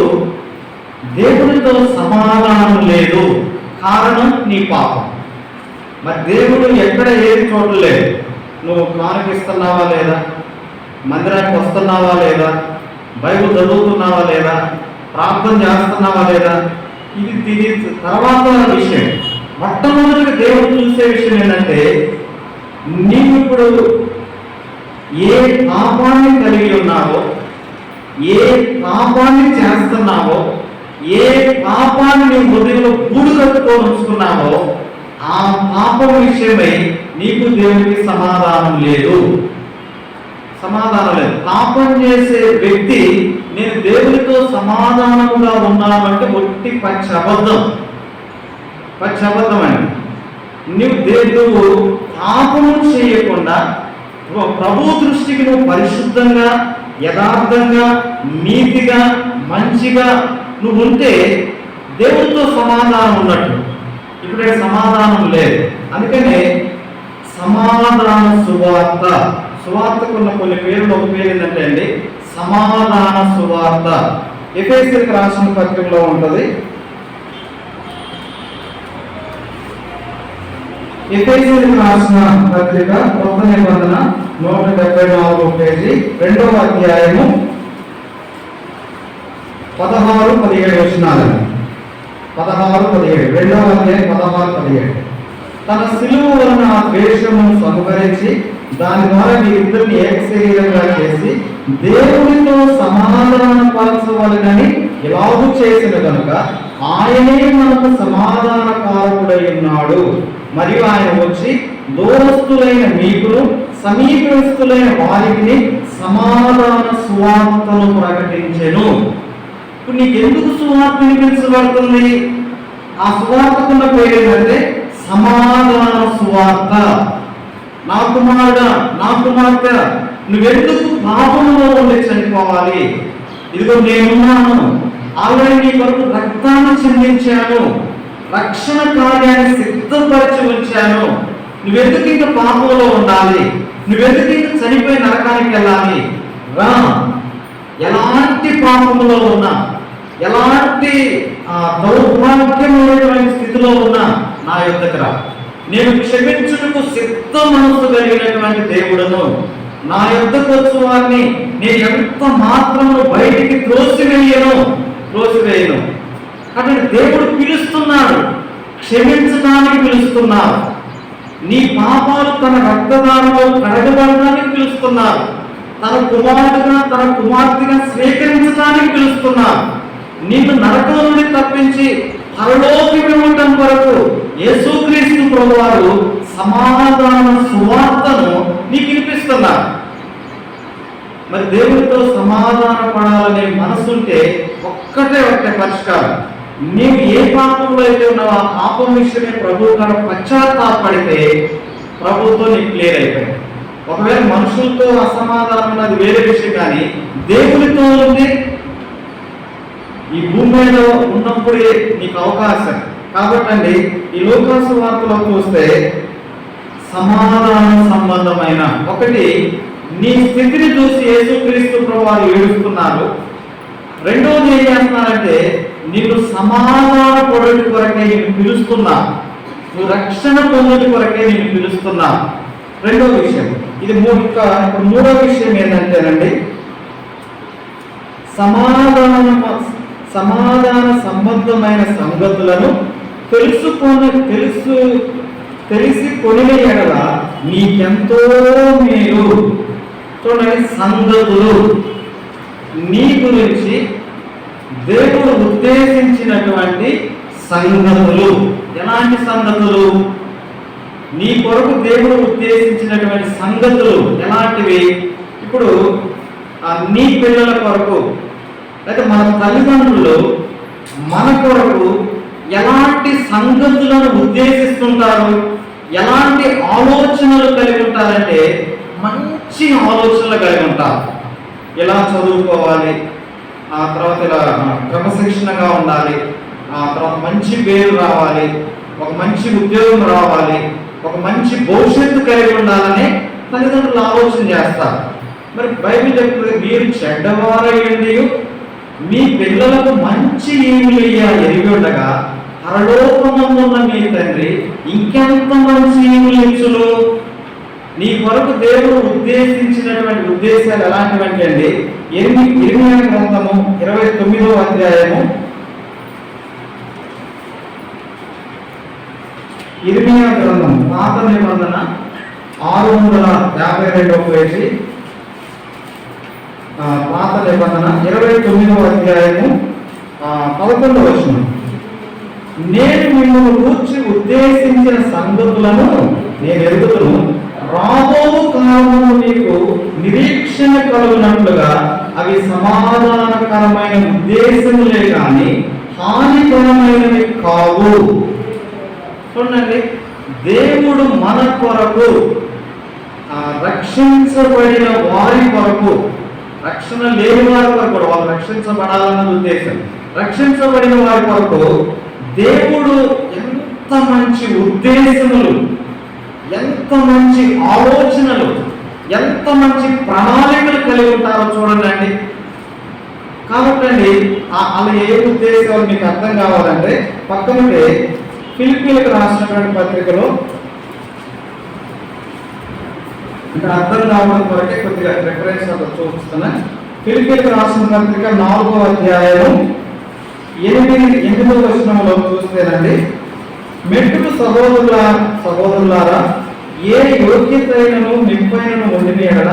దేవుడితో సమాధానం లేదు. కారణం నీ పాపం. మరి దేవుడు ఎక్కడ ఏది చూడలేదు. నువ్వు కానుకిస్తున్నావా లేదా, మందిరానికి వస్తున్నావా లేదా, బైబిల్ చదువుతున్నావా లేదా, ప్రార్థన చేస్తున్నావా లేదా, ఇది తర్వాత విషయం. మొట్టమొదటిగా దేవుడు చూసే విషయం ఏంటంటే, నీవు ఇప్పుడు ఏ పాపాన్ని కలిగి ఉన్నావో, ఏ పాపాన్ని చేస్తున్నావో, ఏ పాపాన్ని నీ హృదయంలో గూడు కట్టుకొని ఉంచుకున్నావో, ఆ పాపం విషయమై నీకు దేవునికి సమాధానం లేదు. పాపం చేసే వ్యక్తి నేను దేవునితో సమాధానముగా ఉన్నామంటే ఒట్టి పచ్చబద్ధం అని. నువ్వు పాపము చేయకుండా ప్రభు దృష్టికి నువ్వు పరిశుద్ధంగా, యథార్థంగా, నీతిగా, మంచిగా నువ్వు ఉంటే దేవునితో సమాధానం ఉన్నట్టు. ఇప్పుడే సమాధానం లేదు. అందుకనే సమాధాన సువార్తకున్న కొన్ని పేర్లు. ఒక పేరు ఏంటంటే అండి సమాధాన సువార్త. ఎఫెసీయులకు రాసిన పత్రికలో ఉంటుంది. ఎఫెసీయులకు రాసిన పత్రిక కొత్త నిబంధన 174 పేజీ 2వ అధ్యాయము 16-17 వచనాలండి. 16-17 2వ అధ్యాయం 16-17. తన సిలువ వలన ఆ ద్వేషమును సంహరించి దాని ద్వారా మీరిద్దరిని ఏక శరీరంగా చేసి దేవునితో సమాధానపరచవలెనని ఇలాగూ చేసిన కనుక ఆయనే మనకు సమాధానకారకుడై ఉన్నాడు. మరియు ఆయన వచ్చి దూరస్తులైన మీకును సమీపస్తులైన వారికి సమాధాన సువార్తను ప్రకటించెను. ఇప్పుడు నీకు ఎందుకు సువార్త వినిపించబడుతుంది? ఆ సువార్తకున్న పేరు ఏంటంటే సమాధాన సువార్త. నా కుమారుడా, నా కుమార్తె, నువ్వెందుకు పాపంలో ఉండి చనిపోవాలి? ఇదిగో నేనున్నాను, ఆల్రెడీ నీ కొరకు రక్తాన్ని చిందించాను, రక్షణ కార్యాన్ని సిద్ధపరిచి ఉంచాను. నువ్వెందుకు ఇంకా పాపంలో ఉండాలి? నువ్వెందుకు ఇంకా చనిపోయి నరకానికి వెళ్ళాలి? రా, ఎలాంటి పాపంలో ఉన్నా, ఎలాంటి దౌర్భాగ్యమైనటువంటి స్థితిలో ఉన్నా నా యొద్దకు రా. నేను క్షమించుటకు సిద్ధ మనసు కలిగినటువంటి దేవుడును. నా యొద్దకు వచ్చు వారిని నేను ఎంత మాత్రము బయటికి త్రోసివేయను. కాబట్టి దేవుడు పిలుస్తున్నాడు, క్షమించడానికి పిలుస్తున్నాడు. నీ పాపాలు తన రక్తదానంలో కడగబడడానికి పిలుస్తున్నారు. తన కుమారుడుగా, తన కుమార్తెగా స్వీకరించడానికి పిలుస్తున్నారు. నిన్ను నరకం నుండి తప్పించి పరలోకి వెళ్ళటం వరకు యేసుక్రీస్తు ప్రభువారు సమాధాన సువార్తను నీకు వినిపిస్తున్నారు. మరి దేవుడితో సమాధాన పడాలనే మనసుంటే ఒక్కటే పరిష్కారం. నీవు ఏ పాపంలో అయితే ఉన్నావో ఆ పాపం విషయమే ప్రభు గారు పశ్చాత్తాపడితే ప్రభుత్వం నీకు క్లియర్ అయిపోయింది. ఒకవేళ మనుషులతో అసమాధానం ఉన్నది వేరే విషయం, కానీ దేవుడితో ఉంది ఈ భూమి మీద ఉన్నంత ఇప్పుడే నీకు అవకాశం. కాబట్టి అండి ఈ లూకాసు వార్తలో చూస్తే సమాధాన సంబంధమైన ఒకటి, నీ స్థితిని చూసి యేసుక్రీస్తు ప్రభువారు ఏడుస్తున్నారు. రెండోది ఏం చేస్తున్నారంటే, నిన్ను సమాధాన పొందుట కొరకే నేను పిలుస్తున్నా, నువ్వు రక్షణ పొందుట కొరకే నేను పిలుస్తున్నా. రెండో విషయం ఇది. ఇప్పుడు మూడో విషయం ఏంటంటేనండి, సమాధాన సంబంధమైన సంగతులను తెలిసి కొనిన ఎడల నీకెంతో మేలు. చూడండి, సంగతులు నీ గురించి దేవుడు ఉద్దేశించినటువంటి సంగతులు. ఎలాంటి సంగతులు? నీ కొరకు దేవుడు ఉద్దేశించినటువంటి సంగతులు ఎలాంటివి? ఇప్పుడు నీ పిల్లల కొరకు, అయితే మన తల్లిదండ్రులు మన కొరకు ఎలాంటి సంగతులను ఉద్దేశిస్తుంటారు, ఎలాంటి ఆలోచనలు కలిగి ఉంటారంటే మంచి ఆలోచనలు కలిగి ఉంటారు. ఎలా చదువుకోవాలి, ఆ తర్వాత ఇలా క్రమశిక్షణగా ఉండాలి, ఆ తర్వాత మంచి పేరు రావాలి, ఒక మంచి ఉద్యోగం రావాలి, ఒక మంచి భవిష్యత్తు కలిగి ఉండాలని తల్లిదండ్రులు ఆలోచన చేస్తారు. మరి బైబిల్ చెప్తుంది, మీరు చెడ్డవారయ్యండి మీ పిల్లలకు మంచి ఈవులు ఎరిగి ఉండగా పరలోకమందున్న మీ తండ్రి ఇంకెంత మంచి ఈవులు ఇచ్చును. నీ కొరకు దేవుడు ఉద్దేశించినటువంటి ఉద్దేశాలు ఎలాంటివంటే అండి, ఇర్మియా గ్రంథము 29వ అధ్యాయము, ఇర్మియా గ్రంథం పాత నిబంధన 652వ పేజీ, పాత నిబంధన 29వ అధ్యాయము 11వ వచనం. నేను మిమ్మల్ని గూర్చి ఉద్దేశించిన సంగతులను నేను ఎరుగుతును, రాబో కాలము నీకు నిరీక్షణ కలుగునట్లుగా అవి సమాధానకరమైన ఉద్దేశములే కానీ హానికరమైనవి కావు. చూడండి, దేవుడు మన కొరకు, రక్షించబడిన వారి కొరకు, రక్షణ లేని వారి కొరకు కూడా వాళ్ళు రక్షించబడాలన్నది ఉద్దేశం. రక్షించబడిన వారి కొరకు దేవుడు ఎంత మంచి ఉద్దేశములు, ఎంత మంచి ఆలోచనలు, ఎంత మంచి ప్రణాళికలు కలిగి ఉంటారో చూడండి. కాబట్టి అలా ఏ ఉద్దేశాలు మీకు అర్థం కావాలంటే పక్కనుంటే ఫిలిప్పీలకు రాసినటువంటి పత్రికలో ఇక్కడ అర్థం కావడం కొరకే కొద్దిగా రిఫరెన్స్ చూపిస్తున్నా. ఫిలిప్పీలకు రాసిన పత్రిక 4వ అధ్యాయం 8వ వచనంలో చూస్తేనండి, మెట్టుకు సహోదరులారా ఏ యోగ్యతైనను నింపైనను ఉండిన ఎడల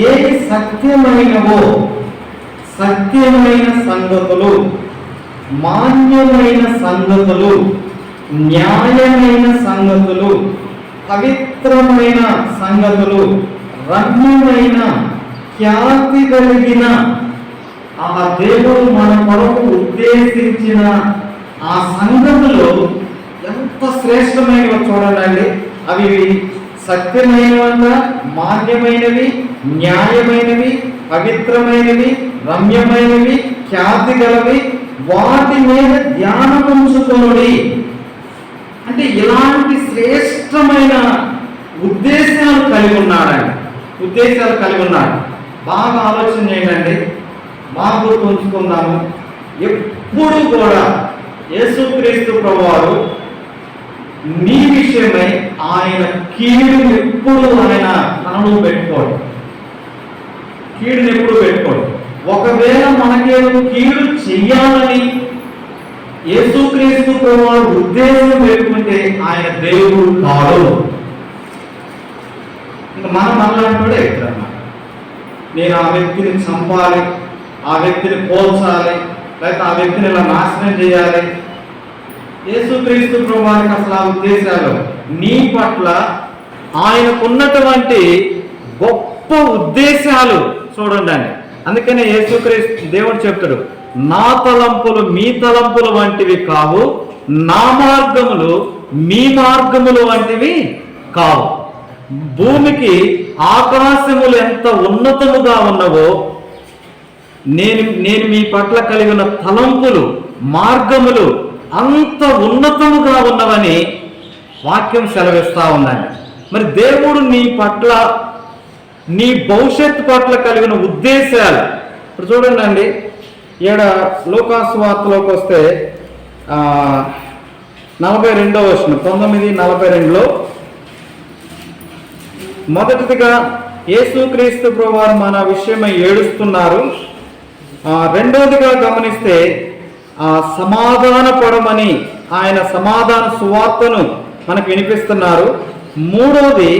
ఏ సత్యమైన సంగతులు, మాన్యమైన సంగతులు, న్యాయమైన సంగతులు, పవిత్రమైన సంగతులు, రమ్యమైన ఖ్యాతి కలిగిన ఆ దేవుడు మన కొరకు ఉద్దేశించిన ఆ సంగతులు ఎంత శ్రేష్టమైనవి చూడండి. అవి సత్యమైనవంట, మాన్యమైనవి, న్యాయమైనవి, పవిత్రమైనవి, రమ్యమైనవి, ఖ్యాతి గలవి, వాటి మీద ధ్యానం ఉంచుకోండి. అంటే ఇలాంటి శ్రేష్టమైన ఉద్దేశాలు కలిగి ఉన్నాడు. బాగా ఆలోచన చేయండి, బాగా గుర్తుంచుకుందాము. ఎప్పుడు కూడా యేసుక్రీస్తు ప్రభువారు నీ విషయమై ఆయన కీడుని ఎప్పుడు ఆయన తనలో పెట్టుకోడు. ఒకవేళ మనకేదో కీడు చెయ్యాలని యేసుక్రీస్తు ప్రభువారు ఉద్దేశం పెట్టుకుంటే ఆయన దేవుడు కాదు. ఇంకా మనం అలాంటి ఎక్కడన్నా నేను ఆ వ్యక్తిని చంపాలి, ఆ వ్యక్తిని పోల్చాలి, లేకపోతే ఆ వ్యక్తిని ఇలా నాశనం చేయాలి. యేసుక్రీస్తు ప్రభువారికి అసలు ఆ ఉద్దేశాలు నీ పట్ల ఆయనకున్నటువంటి గొప్ప ఉద్దేశాలు చూడండి. అందుకనే యేసుక్రీస్తు దేవుడు చెప్తాడు, నా తలంపులు మీ తలంపులు వంటివి కావు, నా మార్గములు మీ మార్గములు వంటివి కావు. భూమికి ఆకాశములు ఎంత ఉన్నతముగా ఉన్నవో నేను మీ పట్ల కలిగిన తలంపులు మార్గములు అంత ఉన్నతముగా ఉన్నవని వాక్యం సెలవిస్తూ ఉందండి. మరి దేవుడు నీ పట్ల, నీ భవిష్యత్తు పట్ల కలిగిన ఉద్దేశాలు ఇప్పుడు చూడండి అండి. ఈడ లూకాసు వార్తలోకి వస్తే 42వ వచనం 9:42లో మొదటిదిగా యేసుక్రీస్తు ప్రభువారు మన విషయమై ఏడుస్తున్నారు. రెండవదిగా గమనిస్తే సమాధాన పడమని ఆయన సమాధాన సువార్తను మనకు వినిపిస్తున్నారు. మూడవది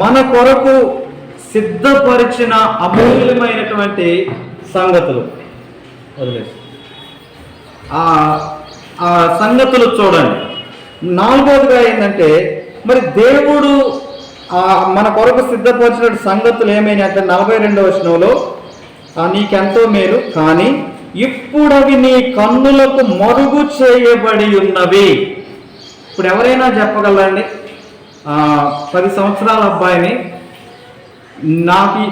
మన కొరకు సిద్ధపరిచిన అమూల్యమైనటువంటి సంగతులు వదిలేసి ఆ సంగతులు చూడండి. నాలుగవదిగా ఏంటంటే మరి దేవుడు మన కొరకు సిద్ధపరిచిన సంగతులు ఏమైనా అంటే 42వ వచనంలో నీకెంతో మేలు కానీ ఇప్పుడు అవి నీ కన్నులకు మరుగు చేయబడి ఉన్నవి. ఇప్పుడు ఎవరైనా చెప్పగలండి 10 సంవత్సరాల అబ్బాయిని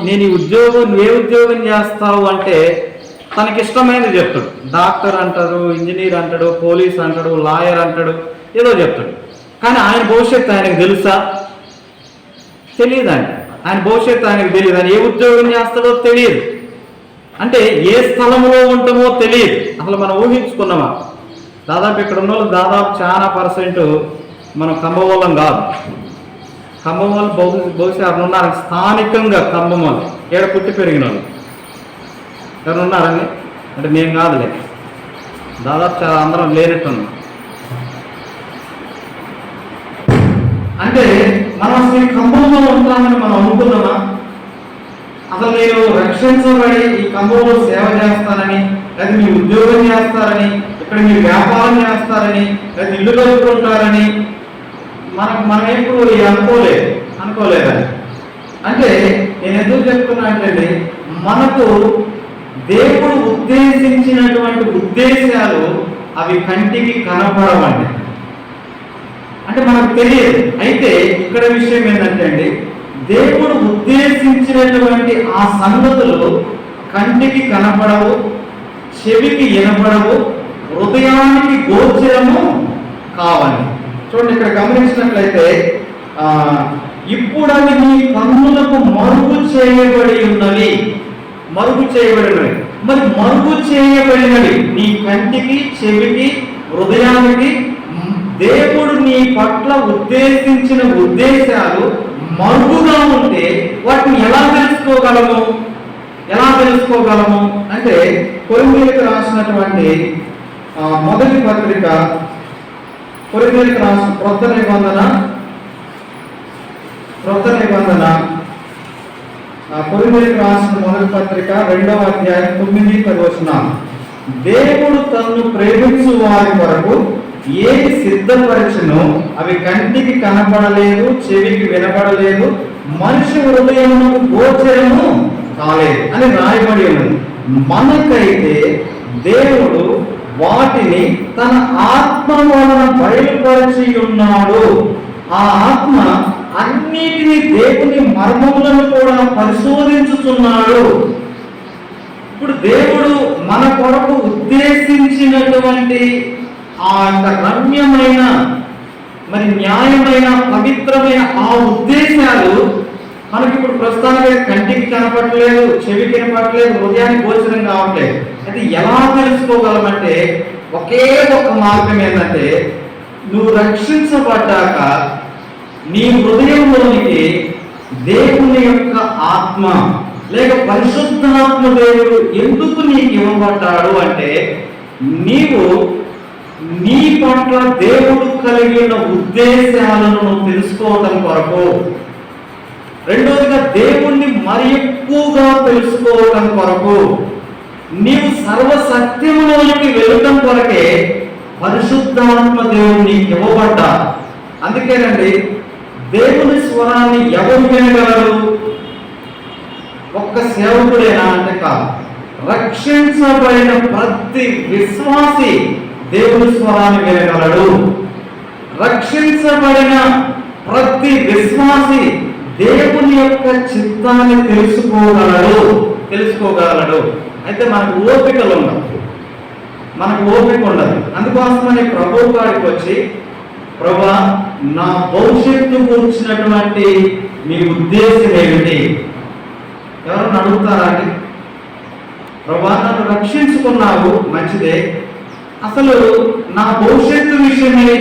నేను ఈ ఉద్యోగం ఏ ఉద్యోగం చేస్తావు అంటే తనకిష్టమైనది చెప్తాడు. డాక్టర్ అంటాడు, ఇంజనీర్ అంటాడు, పోలీస్ అంటాడు, లాయర్ అంటాడు, ఏదో చెప్తాడు. కానీ ఆయన భవిష్యత్తు ఆయనకు తెలుసా? తెలియదండి. ఆయన భవిష్యత్తు ఆయనకు తెలియదు. ఆయన ఏ ఉద్యోగం చేస్తాడో తెలియదు. అంటే ఏ స్థలంలో ఉంటామో తెలియదు. అసలు మనం ఊహించుకున్నామా? దాదాపు ఇక్కడ ఉన్న వాళ్ళు దాదాపు చాలా % మనం ఖమ్మం కాదు. ఖమ్మం వాళ్ళు బహుశా ఎవరు ఉన్నారు స్థానికంగా ఖమ్మం వాళ్ళు ఏడ పుట్టి పెరిగిన వాళ్ళు ఎవరు ఉన్నారండి? అంటే మేము కాదులే, దాదాపు చాలా అందరం లేనట్టున్నాం. అంటే మనం అసలు ఈ ఖమ్మంలో ఉంటామని మనం అనుకున్నామా? అసలు నేను రక్షించబడి ఈ ఖమ్మంలో సేవ చేస్తానని, లేదా మీ ఉద్యోగం చేస్తారని, ఇక్కడ మీరు వ్యాపారం చేస్తారని, లేదా ఇల్లు కలుపుకుంటారని మనం ఎప్పుడు అనుకోలేదని. అంటే నేను ఎందుకు చెప్తున్నా అంటే మనకు దేవుడు ఉద్దేశించినటువంటి ఉద్దేశాలు అవి కంటికి కనపడవండి. అంటే మనకు తెలియదు. అయితే ఇక్కడ విషయం ఏంటంటే అండి, దేవుడు ఉద్దేశించినటువంటి ఆ సంగతులు కంటికి కనపడవు, చెవికి వినపడవు, హృదయానికి గోచరము కావాలి. చూడండి, ఇక్కడ గమనించినట్లయితే ఇప్పుడు అవి నీ కన్నులకు మరుగు చేయబడి ఉన్నవి. మరి మరుగు చేయబడినవి నీ కంటికి, చెవికి, హృదయానికి దేవుడు నీ పట్ల ఉద్దేశించిన ఉద్దేశాలు మరుగుగా ఉంటే వాటిని ఎలా తెలుసుకోగలము అంటే కొరింథీయులకు రాసినటువంటి మొదటి పత్రిక, కొరింథీయులకు రాసిన క్రొత్త నిబంధన కొరింథీయులకు రాసిన మొదటి పత్రిక 2వ అధ్యాయం 9-10 వచనాలు. దేవుడు తన్ను ప్రేమించు వారి కొరకు ఏది సిద్ధపరచునో అవి కంటికి కనపడలేదు, చెవికి వినపడలేదు, మనిషి హృదయమునకు గోచరము కాలేదు అని రాయబడి ఉన్నది. మనకైతే దేవుడు వాటిని తన ఆత్మ వలన బయలుపరిచి ఉన్నాడు. ఆ ఆత్మ అన్నిటినీ దేవుని మర్మములను కూడా పరిశోధించుతున్నాడు. ఇప్పుడు దేవుడు మన కొరకు ఉద్దేశించినటువంటి ఆ రమ్యమైన మరి న్యాయమైన పవిత్రమైన ఆ ఉద్దేశాలు మనకి ఇప్పుడు ప్రస్తుతానికి కంటికి కనపడలేదు, చెవికి కనపడలేదు, హృదయానికి గోచరం కావట్లేదు. అది ఎలా తెలుసుకోగలమంటే ఒకే ఒక మార్గం ఏంటంటే, నువ్వు రక్షించబడ్డాక నీ హృదయంలోనికి దేవుని యొక్క ఆత్మ లేక పరిశుద్ధాత్మ దేవుడు ఎందుకు నీకు ఇవ్వబడ్డాడు అంటే, నీవు నీ పట్ల దేవుడు కలిగిన ఉద్దేశాలను తెలుసుకోవటం కొరకు, రెండోదిగా దేవుణ్ణి మరి ఎక్కువగా తెలుసుకోవటం కొరకు, నీవు సర్వసత్యములోనికి వెళ్ళటం కొరకే పరిశుద్ధాత్మ దేవుడు నీకు ఇవ్వబడ్డా. అందుకేనండి దేవుని స్వరాన్ని ఎవరు వినగలరు? ఒక్క సేవకుడేనా అంటే కాదు, రక్షించబడిన ప్రతి విశ్వాసి దేవుని స్వరాన్ని వినగలడు. రక్షించబడిన ప్రతి విశ్వాసి దేవుని యొక్క చిత్తాన్ని తెలుసుకోగలడు. అయితే మనకు ఓపికలు ఉండవు. మనకు ఓపిక ఉండదు. అందుకోసమని ప్రభు కాడికి వచ్చి, ప్రభా నా భవిష్యత్తు కూర్చున్నటువంటి మీ ఉద్దేశం ఏమిటి? ఎవరన్నా అడుగుతారా అండి? ప్రభా నన్ను రక్షించుకున్నావు, మంచిదే, అసలు నా భవిష్యత్తు విషయమై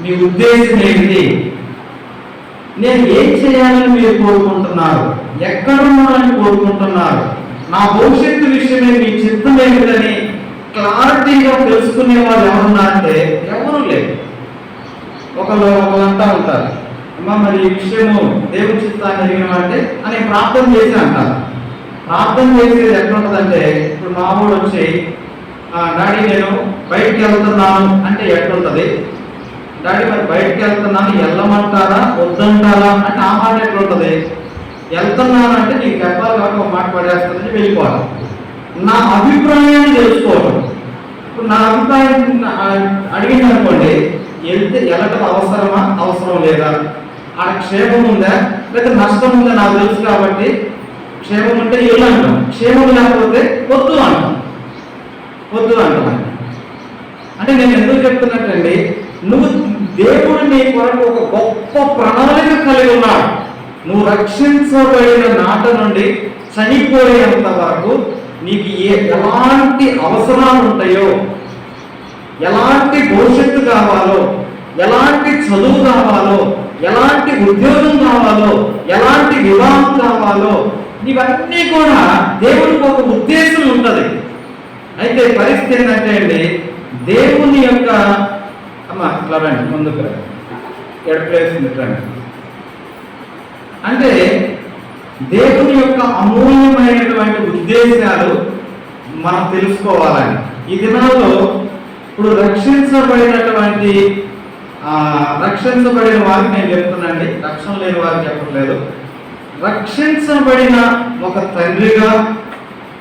మీ ఉద్దేశం ఏమిటి? నేను ఏం చేయాలని మీరు కోరుకుంటున్నారు? ఎక్కడున్నానని కోరుకుంటున్నారు? నా భవిష్యత్తు విషయమే మీ చిత్తం ఏమిటని క్లారిటీగా తెలుసుకునే వాళ్ళు ఎవరున్నారంటే ఎవరు లేదు. ఒకళ్ళంటా ఉంటారు, అమ్మా మరి ఈ విషయము దేవుని చిత్తాన్ని ఎరిగినమంటే అని ప్రార్థన చేసి అంటారు. ప్రార్థన చేసేది ఎట్లా ఉంటుందంటే, ఇప్పుడు మా ఊడు వచ్చి డాడీ నేను బయటికి వెళ్తున్నాను అంటే ఎట్లుంటుంది? డాడీ మరి బయటికి వెళ్తున్నాను, వెళ్ళమంటారా వద్దంటారా అంటే ఆ మాట ఎట్లుంటుంది? వెళ్తున్నాను అంటే నీకు చెప్పాలి కాబట్టి ఒక మాట పడేస్తుందని వెళ్ళిపోవాలి. నా అభిప్రాయాన్ని తెలుసుకోవడం. ఇప్పుడు నా అభిప్రాయం అడిగింది అనుకోండి, వెళ్ళటం అవసరమా అవసరం లేదా, ఆ క్షేమం ఉందా లేదా నష్టం ఉందా నాకు తెలుసు కాబట్టి క్షేమం ఉంటే వెళ్ళు అంటాం, క్షేమం లేకపోతే వద్దు అంటాం. అంటే నేను ఎందుకు చెప్తున్నట్టండి, నువ్వు దేవుడు నీ కొరకు ఒక గొప్ప ప్రణాళిక కలిగి ఉన్నాడు. నువ్వు రక్షించబడిన నాట నుండి చనిపోయేంత వరకు నీకు ఎలాంటి అవసరాలు ఉంటాయో, ఎలాంటి భవిష్యత్తు కావాలో, ఎలాంటి చదువు కావాలో, ఎలాంటి ఉద్యోగం కావాలో, ఎలాంటి వివాహం కావాలో, ఇవన్నీ కూడా దేవునికి ఒక ఉద్దేశం ఉంటుంది. అయితే పరిస్థితి ఏంటంటే అండి, దేవుని యొక్క అమ్మ ఇట్లా రండి, ముందుకు రండి, ఎడప్లేసింది రండి. అంటే దేవుని యొక్క అమూల్యమైనటువంటి ఉద్దేశాలు మనం తెలుసుకోవాలని ఈ దినాల్లో ఇప్పుడు రక్షించబడిన వారికి నేను చెప్తున్నానండి, రక్షణ లేని వారికి చెప్పట్లేదు. రక్షించబడిన ఒక తండ్రిగా,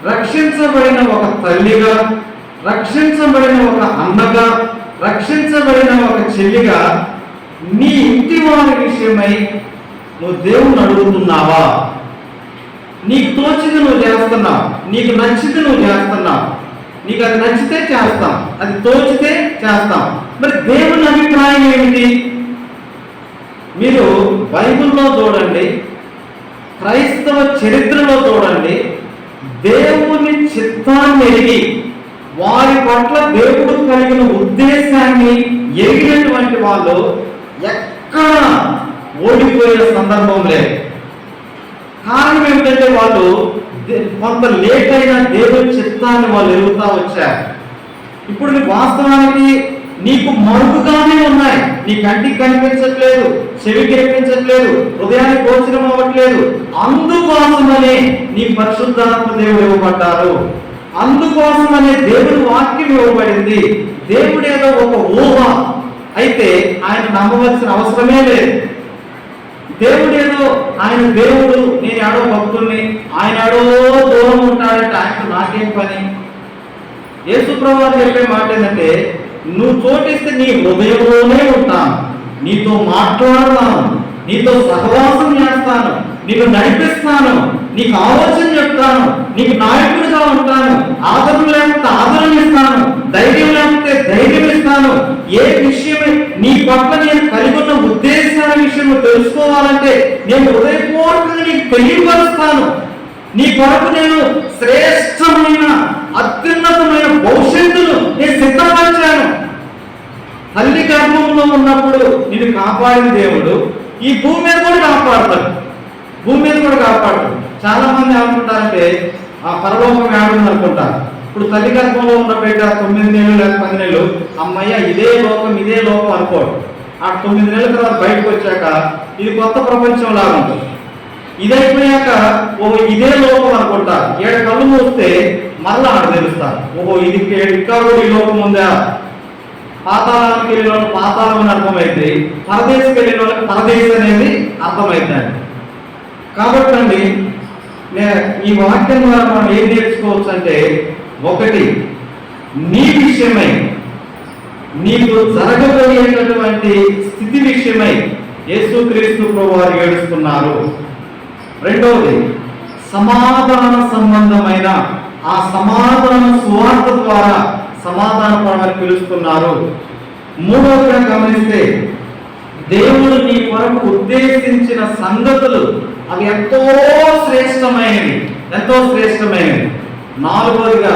రక్షించబడిన ఒక తల్లిగా, రక్షించబడిన ఒక అన్నగా, రక్షించబడిన ఒక చెల్లిగా నీ ఇంటి వారి విషయమై నువ్వు దేవుణ్ణి అడుగుతున్నావా? నీకు తోచింది నువ్వు చేస్తున్నావు, నీకు నచ్చింది నువ్వు చేస్తున్నావు. నీకు అది నచ్చితే చేస్తాం, అది తోచితే చేస్తాం. మరి దేవుని అభిప్రాయం ఏమిటి? మీరు బైబిల్లో చూడండి, క్రైస్తవ చరిత్రలో చూడండి, దేవుని చిత్తాన్ని ఎరిగి వారి పట్ల దేవుడు కలిగిన ఉద్దేశాన్ని ఎరిగినటువంటి వాళ్ళు ఎక్కడ ఓడిపోయే సందర్భం లేదు. కారణం ఏమిటంటే వాళ్ళు కొంత లేట్ అయిన దేవుని చిత్తాన్ని వాళ్ళు ఎరుగుతా వచ్చారు. ఇప్పుడు నీకు వాస్తవానికి నీకు మరుగుగానే ఉన్నాయి, నీ కంటికి కనిపించట్లేదు, చెవికి కనిపించట్లేదు, హృదయానికి గోచరం అవ్వట్లేదు. అందుకోసమనే నీ పరిశుద్ధాత్మ దేవుడు ఇవ్వబడ్డారు, అందుకోసమనే దేవుడి వాక్యం ఇవ్వబడింది. దేవుడేదో ఒక ఊహ అయితే ఆయన నమ్మవలసిన అవసరమే లేదు. దేవుడేదో ఆయన దేవుడు, నేను ఆడో భక్తుల్ని, ఆయన ఆడో దూరం ఉంటాడంటే ఆయనకు నాకేం పని? యేసు ప్రభువు చెప్పే మాట ఏంటంటే, నువ్వు చోటిస్తే నీ హృదయంలోనే ఉంటాను, నీతో మాట్లాడతాను, నీతో సహవాసం చేస్తాను, నీకు నడిపిస్తాను, నీకు ఆలోచన చెప్తాను, నీకు నాయకుడిగా ఉంటాను, ఆదరణ లేకపోతే ఆదరణ ఇస్తాను, ధైర్యం లేకపోతే ధైర్యం ఇస్తాను. ఏ విషయమే నీ పట్ల నేను కలిగి ఉన్న ఉద్దేశాల విషయం తెలుసుకోవాలంటే నేను హృదయపూర్వకంగా నీకు తెలియపరుస్తాను. నీ కొరకు నేను శ్రేష్టమైన అత్యున్నతమైన భవిష్యత్తును నేను సిద్ధపరిచాను. తల్లి గర్భంలో ఉన్నప్పుడు నిన్ను కాపాడిన దేవుడు ఈ భూమి మీద కూడా కాపాడతాడు, భూమి మీద కూడా కాపాడతాడు. చాలా మంది అనుకుంటారంటే ఆ పరలోకం ఏడుంది అనుకుంటారు. ఇప్పుడు తల్లి గర్భంలో ఉన్న బిడ్డ 9 నెలలు లేక 10 నెలలు అమ్మయ్య ఇదే లోకం అనుకోడు. ఆ 9 నెలల తర్వాత బయటకు వచ్చాక ఇది కొత్త ప్రపంచం లాగా ఉంటుంది. ఇదైపోయాక ఓహో ఇదే లోకం అనుకుంటారు. 7 కళ్ళు మూస్తే మళ్ళా ఆడ తెలుస్తారు, ఓహో ఇది ఇంకా కూడా ఈ లోకం ఉందా. పాతాళానికి వెళ్ళిన వాళ్ళు పాతాళం అని అర్థమైంది, పరదేశకి వెళ్ళిన వాళ్ళకి పరదేశం అనేది అర్థమైందండి. కాబట్టి అండి ఈ వాక్యం ద్వారా మనం ఏం నేర్చుకోవచ్చు అంటే, ఒకటి నీ విషయమై నీకు జరగబోయేటటువంటి స్థితి విషయమై యేసుక్రీస్తు ప్రభువారు ఏడుస్తున్నారు. రెండవది సమాధాన సంబంధమైన ఆ సమాధాన సువార్త ద్వారా సమాధాన పడమని పిలుస్తున్నారు. మూడవదిగా గమనిస్తే దేవుడు నీ కొరకు ఉద్దేశించిన సంగతులు అవి ఎంతో శ్రేష్టమైనవి, ఎంతో శ్రేష్టమైనవి. నాలుగవదిగా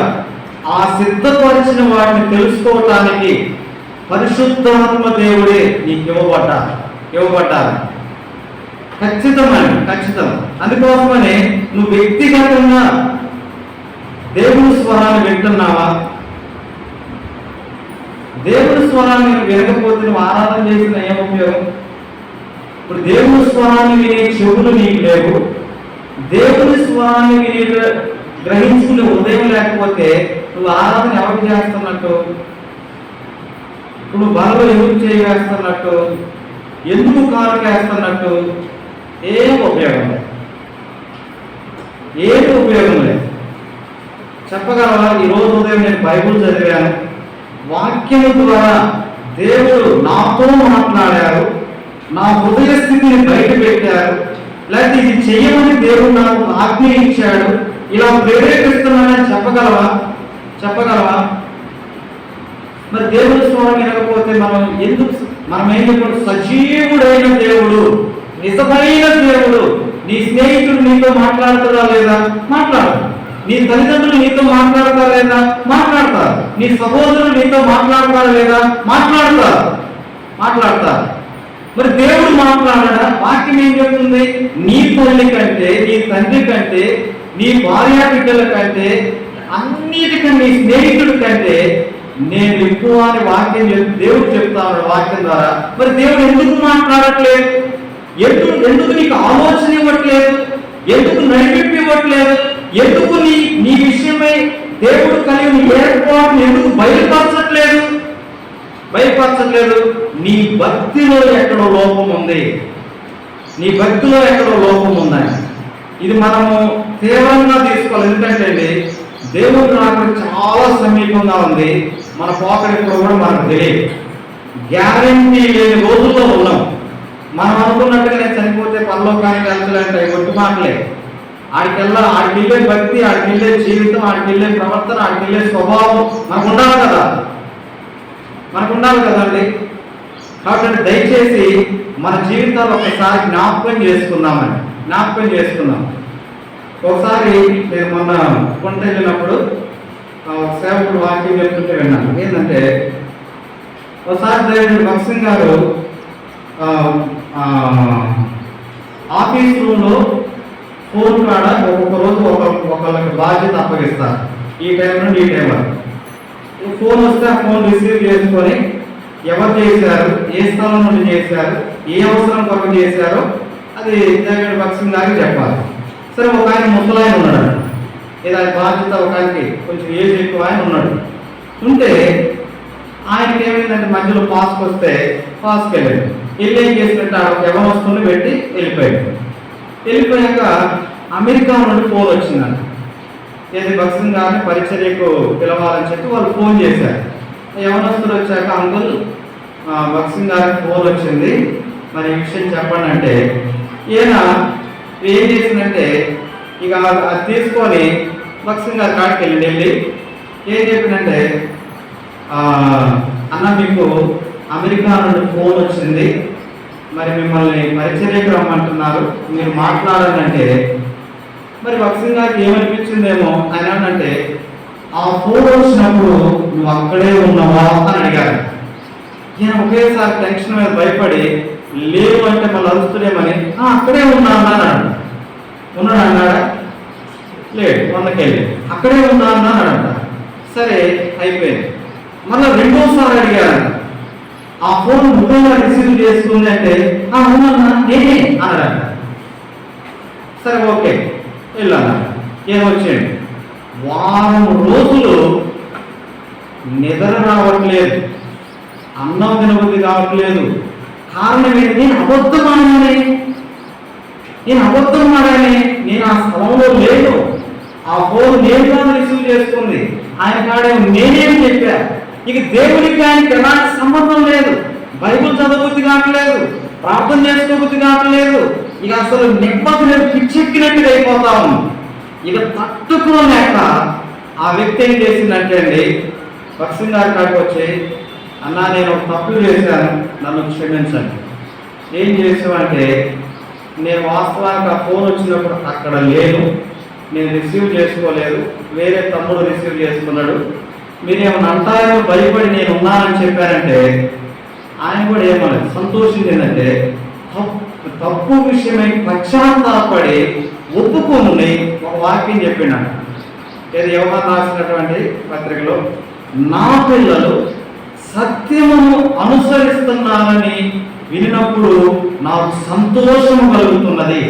ఆ సిద్ధపరిచిన వాటిని తెలుసుకోవటానికి పరిశుద్ధాత్మ దేవుడే నీకు ఇవ్వబడ్డారు. ఖచ్చితం. అందుకోసమనే నువ్వు వ్యక్తిగతంగా దేవుని స్వరాన్ని వింటున్నావా? దేవుని స్వరాన్ని వినకపోతే నువ్వు ఆరాధన చేసిన ఏం ఉపయోగం? ఇప్పుడు దేవుని స్వరాన్ని వినే చెవులు నీకు లేవు, దేవుని స్వరాన్ని వినే గ్రహించుకునే ఉదయం లేకపోతే నువ్వు ఆరాధన ఎవరికి చేస్తున్నట్టు? నువ్వు బలలో ఎందుకు చేయవేస్తున్నట్టు? ఎందుకు కారుకు వేస్తున్నట్టు? ఏం ఉపయోగం లేదు. చెప్పగలవా? ఈరోజు ఉదయం నేను బైబుల్ చదివాను, వాక్యము ద్వారా దేవుడు నాతో మాట్లాడారు, నా హృదయ స్థితిని బయట పెట్టారు, లేకపోతే ఇది చెయ్యమని దేవుడు నాకు ఆజ్ఞ ఇచ్చాడు, ఇలా ప్రేరేపిస్తున్నానని చెప్పగలవా? మరి దేవుని స్వరం వినకపోతే మనం ఏం చెప్పాడు? సజీవుడైన దేవుడు, నిజమైన దేవుడు. నీ స్నేహితుడు నీతో మాట్లాడుతారా లేదా? మాట్లాడు. నీ తల్లిదండ్రులు నీతో మాట్లాడతారా లేదా? మాట్లాడతారు. నీ సహోదరులు నీతో మాట్లాడతారా లేదా? మాట్లాడతారు. మరి దేవుడు మాట్లాడడా? వాక్యం ఏం చెప్తుంది? నీ తల్లి కంటే, నీ తండ్రి కంటే, నీ భార్య బిడ్డల కంటే, అన్నిటికంటే నీ స్నేహితుడి కంటే నేను ఎక్కువ అని వాక్యం దేవుడు చెప్తా ఉన్నాడు వాక్యం ద్వారా. మరి దేవుడు ఎందుకు మాట్లాడట్లేదు? ఎందుకు నీకు ఆలోచన ఇవ్వట్లేదు? ఎందుకు నడిపి ఇవ్వట్లేదు? ఎందుకు నీ విషయమై దేవుడు కలిగిన ఏర్పాటును ఎందుకు బయలుపరచట్లేదు? నీ భక్తిలో ఎక్కడో లోపం ఉంది. ఇది మనము తీవ్రంగా తీసుకోవాలి. ఎందుకంటే దేవుడు నాకు చాలా సమీపంగా ఉంది. మన పోకడ ఇప్పుడు కూడా మనకు తెలియదు. గ్యారంటీ లేని రోజుల్లో ఉన్నాం. మనం అనుకున్నట్టుగా నేను చనిపోతే పరలోకానికి వెళ్తాలంటే ఒట్టి మాటలే. ఆడికెళ్ళే భక్తి, ఆడికెళ్ళే జీవితం, ఆడికెళ్ళే ప్రవర్తన, ఆడికెళ్ళే స్వభావం మనకు ఉండాలి కదండి. కాబట్టి దయచేసి మన జీవితాలు ఒకసారి జ్ఞాపకం చేసుకుందాం. ఒకసారి నేను మొన్న కొంట వెళ్ళినప్పుడు సేవకుడు వాక్యం చెప్తుంటే విన్నాను. ఏంటంటే ఒకసారి దేవుడు భక్సింగ్ గారు ఆఫీస్ రూమ్లో ఫోన్ కాడ ఒక్కొక్క రోజు ఒకళ్ళకి బాధ్యత అప్పగిస్తారు. ఈ టైం నుండి ఈ టైం వరకు ఫోన్ వస్తే ఆ ఫోన్ రిసీవ్ చేసుకొని ఎవరు చేశారు, ఏ స్థలం నుండి చేశారు, ఏ అవసరం కొరకు చేశారో అది దేవుడు భక్సింగ్ గారికి చెప్పాలి. సరే, ఒక ఆయన ముసలాయన ఉన్నాడు. ఏదో ఆయన బాధ్యత ఒక ఆయనకి కొంచెం ఏజ్ ఎక్కువ ఆయన ఉన్నాడు. ఉంటే ఆయనకి ఏమైందంటే మధ్యలో పాస్కి వస్తే పాస్కి వెళ్ళాడు. వెళ్ళి ఏం చేసినట్టు ఎవరు వస్తుంది పెట్టి వెళ్ళిపోయాక అమెరికా నుండి ఫోన్ వచ్చిందంట. ఏది భక్సింగ్ గారిని పరిచర్యకు పిలవాలని చెప్పి వాళ్ళు ఫోన్ చేశారు. యవనస్తులు వచ్చాక అంకుల్ భక్సింగ్ గారికి ఫోన్ వచ్చింది, మరి ఈ విషయం చెప్పండి అంటే ఈయన ఏం చేసిందంటే ఇక అది తీసుకొని భక్సింగ్ గారి కాడికి వెళ్ళి ఏం చెప్పిందంటే, అన్న మీకు అమెరికా నుండి ఫోన్ వచ్చింది, మరి మిమ్మల్ని పరిచర్యకు రమ్మంటున్నారు, మీరు మాట్లాడాలంటే. మరి భక్సింగ్ గారికి ఏమనిపించిందేమో, ఆయన అంటే ఆ ఫోన్ వచ్చినప్పుడు నువ్వు అక్కడే ఉన్నావా అని అడిగారు. ఈయన ఒకేసారి టెన్షన్ మీద భయపడి లేవు అంటే మళ్ళీ అరుస్తులేమని అక్కడే ఉన్నాడా లేడు, వందకెళ్ళి అక్కడే ఉన్నాడంట. సరే అయిపోయింది. మళ్ళీ రెండోసారి అడిగారంట, ఆ ఫోన్ ముఖ్యంగా రిసీవ్ చేసుకుంది అంటే అవునన్నా నేనే అన్నాడంట. సరే ఓకే వెళ్ళన్నా. ఏమొచ్చేయండి, వారం రోజులు నిద్ర రావట్లేదు, అన్నం తినబుద్ధి కావట్లేదు. కారణం ఏంటి? నేను అబద్ధం ఆడానే, నేను ఆ స్థలంలో లేను, ఆ ఫోన్ నేను రిసీవ్ చేసుకుంది, ఆయన కాడే నేనేం చెప్పా. ఇక దేవునికి ఆయనకి ఎలాంటి సంబంధం లేదు. బైబుల్ చదవబుద్ధి కావట్లేదు, ప్రార్థన చేసుకోబుద్ధి కావట్లేదు. ఇక అసలు నెమ్మది నేను పిచ్చెక్కినట్టుగా అయిపోతా ఉంది. ఇక తట్టుకోలేక ఆ వ్యక్తి ఏం చేసిందంటే అండి, భక్సింగ్ గారి కాడికి వచ్చి, అన్నా నేను ఒక తప్పు చేశాను, నన్ను క్షమించండి. ఏం చేసామంటే, నేను వాస్తవానికి ఆ ఫోన్ వచ్చినప్పుడు అక్కడ లేను, నేను రిసీవ్ చేసుకోలేదు, వేరే తమ్ముడు రిసీవ్ చేసుకున్నాడు, మీరేమన్నా అంటారో భయపడి నేను ఉన్నానని చెప్పారంటే ఆయన కూడా ఏమన్నది సంతోషించింది. ఏంటంటే తప్పు విషయమై పశ్చాత్తాపడి ఒప్పుకొని ఒక వాక్యం చెప్పినాడు. ఏది యోహాను రాసినటువంటి పత్రికలో, నా పిల్లలు సత్యమును అనుసరిస్తున్నారని వినినప్పుడు నాకు సంతోషం కలుగుతున్నది.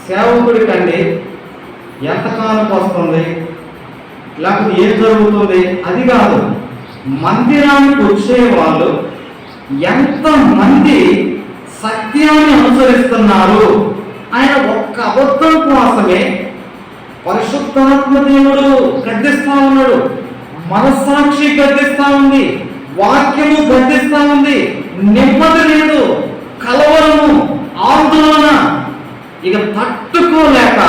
సేవకుడి కండి ఎంత కానుక వస్తుంది, లేకపోతే ఏం జరుగుతుంది అది కాదు, మందిరానికి వచ్చే వాళ్ళు ఎంతమంది సత్యాన్ని అనుసరిస్తున్నారు. ఆయన ఒక్క అబద్ధం కోసమే పరిశుద్ధాత్మ దేవుడు గద్దిస్తా ఉన్నాడు, మనస్సాక్షి గద్దిస్తా ఉంది, వాక్యము గద్దిస్తా ఉంది. నెమ్మది లేదు, కలవరము, ఆందోళన. ఇక తట్టుకోలేక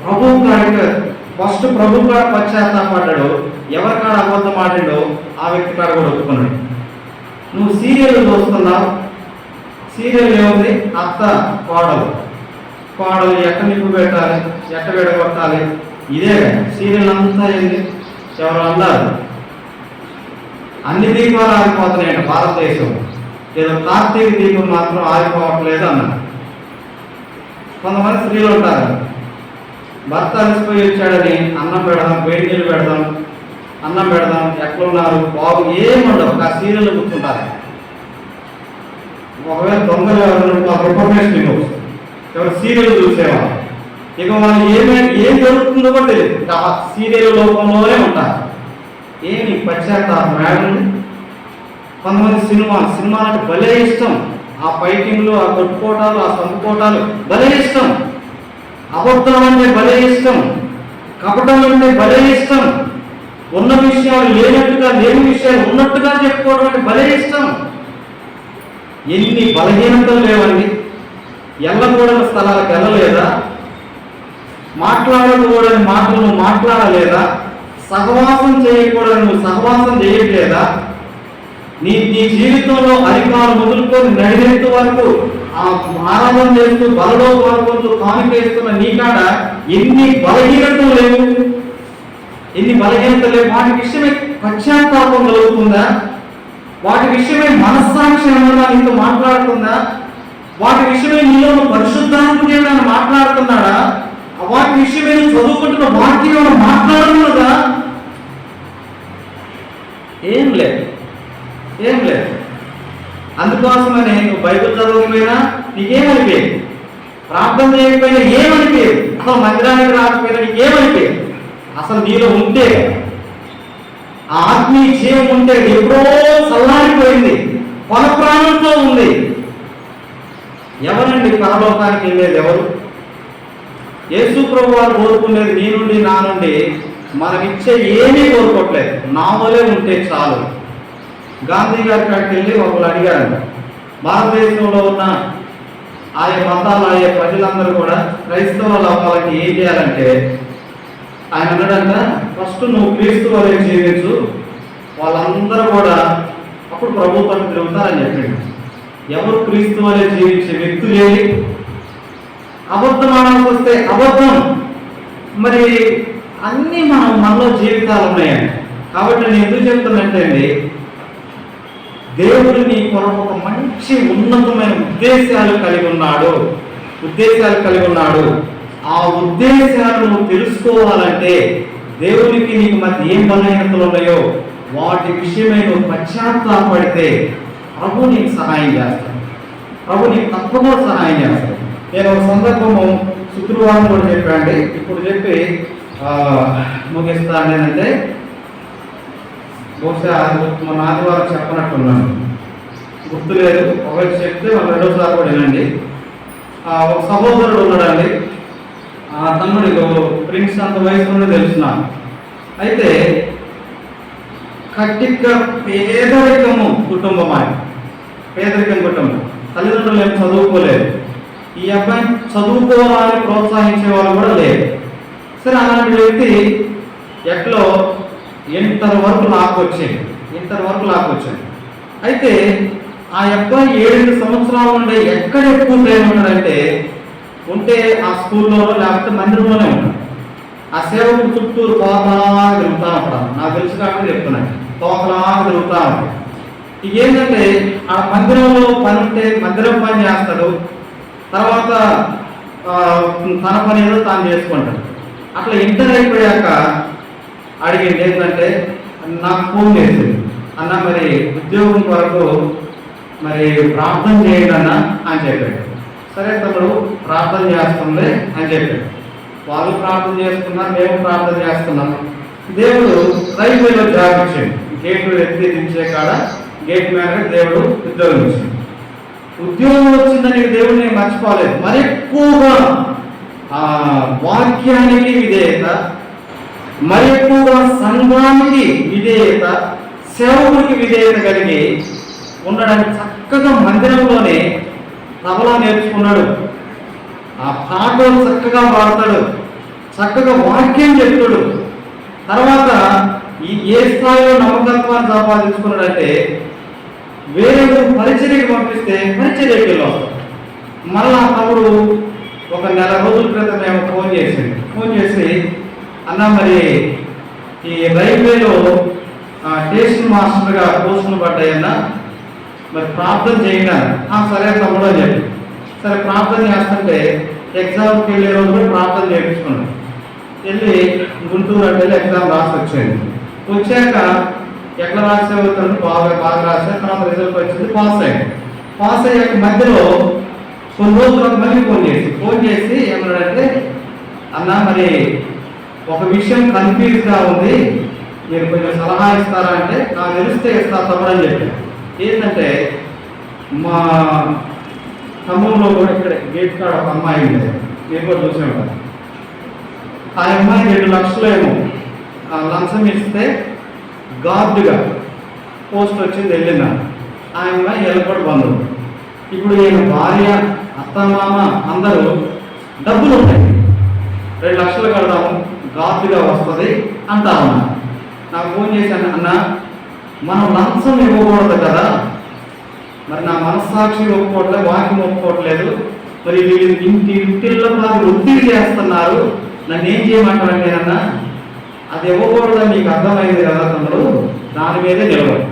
ప్రభు కాడికి ఫస్ట్ ప్రభు కాడ పశ్చాత్తాపడ్డాడు. ఎవరి కాడ అబద్ధం ఆడిండో ఆ వ్యక్తి కాడ కూడా ఒప్పుకున్నాడు. నువ్వు సీరియల్ చూస్తున్నావు, సీరియల్ ఏముంది, అత్త కోడలు, కోడలు ఎట్ట నిప్పు పెట్టాలి, ఎట్ట విడగొట్టాలి, ఇదే సీరియల్ అంతా ఏంది. ఎవరు అన్నారు అన్ని దీపాలు ఆరిపోతున్నాయంట భారతదేశం, ఏదో కార్తీక దీపం మాత్రం ఆరిపోవట్లేదు అన్నారు. కొంతమంది స్త్రీలు ఉంటారు, భర్త అలసిపోయి వచ్చాడని అన్నం పెడదాం, వేడి నీళ్ళు పెడదాం, అన్నం పెడదాం, ఎట్లున్నారు బాబు ఏముండవు, ఆ సీరియల్ కూర్చుంటారు. ఒకవేళ దొంగలు ఎవరు ఇన్ఫర్మేషన్ ఇవ్వచ్చు, ఎవరు సీరియల్ చూసేవాళ్ళు. ఇక వాళ్ళు ఏం జరుగుతుందో కూడా తెలియదు, ఆ సీరియల్ లోకంలోనే ఉంటారు. ఏమి పశ్చాత్తాపం ఏడండి. కొంతమంది సినిమాలకు భలే ఇష్టం, ఆ ఫైటింగ్లు, ఆ కొట్టుకోటాలు, ఆ చంపుకోటాలు భలే ఇష్టం. అబద్ధం అంటే భలే ఇష్టం, కపటం అంటే భలే ఇష్టం, ఉన్న విషయాలు లేనట్టుగా, లేని విషయాలు ఉన్నట్టుగా చెప్పుకోవడం అంటే భలే ఇష్టం. ఎన్ని బలహీనతలు లేవండి. వెళ్ళకూడని స్థలాలకు వెళ్ళలేదా, మాట్లాడకూడని మాటలు మాట్లాడలేదా, సహవాసం చేయకూడని నువ్వు సహవాసం చేయట్లేదా, నీ జీవితంలో అధికారం మొదలుకొని నడినెత్తు వరకు ఆరాధన చేస్తూ బలలో వరకు కానుకేస్తున్న నీ కాడ ఎన్ని బలహీనతలు లేవు, ఎన్ని బలహీనతలు లేవు. వాటి విషయమే పశ్చాత్తాపం కలుగుతుందా, వాటి విషయమే మనస్సాక్షి అన్నదా నీతో మాట్లాడుతుందా, వాటి విషయమే నీలో పరిశుద్ధాత్మ దేవుడు మాట్లాడుతున్నాడా, వాటి విషయమే చదువుకుంటున్న వాక్యం మాట్లాడుతున్నదా? ఏం లేదు, ఏం లేదు. అందుకోసమనే నువ్వు బైబిల్ చదవకపోయినా నీకేమనిపోయేది, ప్రార్థన చేయకపోయినా ఏమనిపోయేది, అసలు మందిరానికి రాకపోయినా నీకేమనిపోయేది. అసలు నీలో ఉంటే ఆ ఆత్మీయ జీవం ఉంటే ఎప్పుడో చల్లారిపోయింది, కొన ప్రాణంతో ఉంది. ఎవరండి పరలోకానికి వెళ్ళేది? ఎవరు? యేసు ప్రభు వారు కోరుకునేది నీ నుండి నా నుండి మనం ఇచ్చే ఏమీ కోరుకోవట్లేదు, నా వలే ఉంటే చాలు. గాంధీ గారి కాడికి వెళ్ళి ఒకళ్ళు అడిగారు, భారతదేశంలో ఉన్న ఆయా మతాలు, ఆయా ప్రజలందరూ కూడా క్రైస్తవులు అవ్వాలంటే ఏం చేయాలంటే, ఆయన అన్నాడంట, ఫస్ట్ నువ్వు క్రీస్తు వలె జీవించు, వాళ్ళందరూ కూడా అప్పుడు ప్రభుత్వాన్ని తిరుగుతారని చెప్పిండు. ఎవరు క్రీస్తు వలె జీవించే వ్యక్తులు ఏమి? అబద్ధం ఆడాల్సి వస్తే అబద్ధం. మరి అన్నీ మనలో జీవితాలు ఉన్నాయండి. కాబట్టి నేను ఎందుకు చెప్తున్నట్టే అండి, దేవుడు నీ కొరకు ఒక మంచి ఉన్నతమైన ఉద్దేశాలు కలిగి ఉన్నాడు. ఆ ఉద్దేశాలు నువ్వు తెలుసుకోవాలంటే దేవునికి నీకు మధ్య ఏం బలహీనతలు ఉన్నాయో వాటి విషయమై నువ్వు పశ్చాత్తాపడితే ప్రభు నీకు సహాయం చేస్తాడు, ప్రభు నీకు తప్పకుండా సహాయం చేస్తాడు. నేను ఒక సందర్భము శుక్రవారం కూడా చెప్పాండి, ఇప్పుడు చెప్పి ముగిస్తాను. నేనంటే బహుశా మన ఆదివారం చెప్పనట్టున్నాను, గుర్తులేదు. ఒకటి చెప్తే మన రెండోసారి కూడా వినండి. ఒక సహోదరుడు ఉన్నాడండి, ఆ తమ్ముడికి ప్రిన్స్ అంత వయసు నుండి తెలుసున్నాను. అయితే కట్టిక పేదరికము కుటుంబం, ఆయన పేదరికం కుటుంబం, తల్లిదండ్రులు ఏం చదువుకోలేదు. ఈ అబ్బాయి చదువుకోవాలని ప్రోత్సహించే వాళ్ళు కూడా లేదు. సరే, అలాంటి వ్యక్తి ఎట్లో ఇంటర్ వరకు లాక్కొచ్చింది. అయితే ఆ అబ్బాయి 7 సంవత్సరాల నుండి ఎక్కడ ఎక్కువ ప్రేమ ఉంటాడంటే ఉంటే ఆ స్కూల్లోనో లేకపోతే మందిరంలోనే ఉంటాడు. ఆ సేవకుడు చుట్టూరు తోకలాగా తిరుగుతూ ఉంటాడు. నాకు తెలుసు కాబట్టి చెప్తున్నాను, తోకలాగా తిరుగుతూ ఉంటాడు. ఇక ఏంటంటే ఆ మందిరంలో పని ఉంటే మందిరం పని చేస్తాడు, తర్వాత తన పని ఏదో తాను చేసుకుంటాడు. అట్లా ఇంటర్ అయిపోయాక అడిగింది ఏంటంటే, నాకు ఫోన్ చేసింది, అన్న మరి ఉద్యోగం కొరకు మరి ప్రార్థన చేయండి అన్న అని చెప్పాడు. సరే తమ్ముడు ప్రార్థన చేస్తుంది అని చెప్పాడు. వాళ్ళు ప్రార్థన చేసుకున్నారు, మేము ప్రార్థన చేస్తున్నాం. దేవుడు రైల్వేలో జాబ్ ఇచ్చాడు. గేట్లు ఎత్తి దించే కాడ గేట్ మ్యాన్గా దేవుడు ఉద్యోగం ఇచ్చాడు. ఉద్యోగం వచ్చిందని దేవుడిని మర్చిపోలేదు. మరి ఎక్కువగా వాక్యానికి విధేయత, మరి ఎక్కువగా సంఘానికి విధేయత, సేవకుడికి విధేయత కలిగి ఉండడానికి చక్కగా మందిరంలోనే తబలా నేర్చుకున్నాడు. ఆ పాటలు చక్కగా పాడతాడు, చక్కగా వాక్యం చెప్తాడు. తర్వాత ఏ స్థాయిలో నమ్మకత్వాన్ని సంపాదించుకున్నాడంటే వేరే పరిచర్యకి పంపిస్తే పరిచర్యకి వెళ్ళొస్తాడు. మళ్ళా తమ్ముడు ఒక నెల రోజుల క్రితం మేము ఫోన్ చేసి అన్న మరి ఈ రైల్వేలో స్టేషన్ మాస్టర్గా పోస్టులు పడ్డాయన్నా, మరి ప్రార్థన చేయండి. సరే తమ్ముడు అని చెప్పి సరే ప్రార్థన చేస్తుంటే ఎగ్జామ్కి వెళ్ళే రోజు కూడా ప్రార్థన చేయించుకున్నాను. వెళ్ళి గుంటూరు అంటే ఎగ్జామ్ రాసి వచ్చాక ఎట్లా రాసేవుతాడు, బాగా రాసే. తర్వాత రిజల్ట్ వచ్చింది, పాస్ అయ్యాక మధ్యలో కొన్ని రోజులకు మళ్ళీ ఫోన్ చేసి ఏమన్నాడంటే, అన్న మరి ఒక విషయం కన్ఫ్యూజ్గా ఉంది, మీరు కొంచెం సలహా ఇస్తారా అంటే, నాకు తెలిస్తే ఇస్తా తమ్ముడు అని చెప్పాను. ఏంటంటే మా ఖమ్మంలో కూడా ఇక్కడ గేట్ కాడ ఒక అమ్మాయి ఉంది, మీరు కూడా చూసే ఉంటారు. ఆ అమ్మాయి 2 లక్షలు ఏమో లంచం ఇస్తే గార్డుగా పోస్ట్ వచ్చింది, వెళ్ళిందా. ఆ అమ్మాయి ఎలపడి బంధువు. ఇప్పుడు ఈయన భార్య, అత్తమామ అందరూ డబ్బులు ఉంటాయి, 2 లక్షలు కడదాము, గార్డుగా వస్తుంది అంటా ఉన్నా. నాకు ఫోన్ చేశాను, అన్న మనం లంచం ఇవ్వకూడదు కదా, మరి నా మనస్సాక్షి ఒప్పుకోవట్లేదు, వాక్యం ఒప్పుకోవట్లేదు, మరి వీళ్ళు ఇంటిల్లో నాకు ఒత్తిడి చేస్తున్నారు, నన్ను ఏం చేయమంటారంటే అన్న అది ఇవ్వకూడదని నీకు అర్థమైంది కదా తమ్ముడు, దాని మీదే నిలబడు.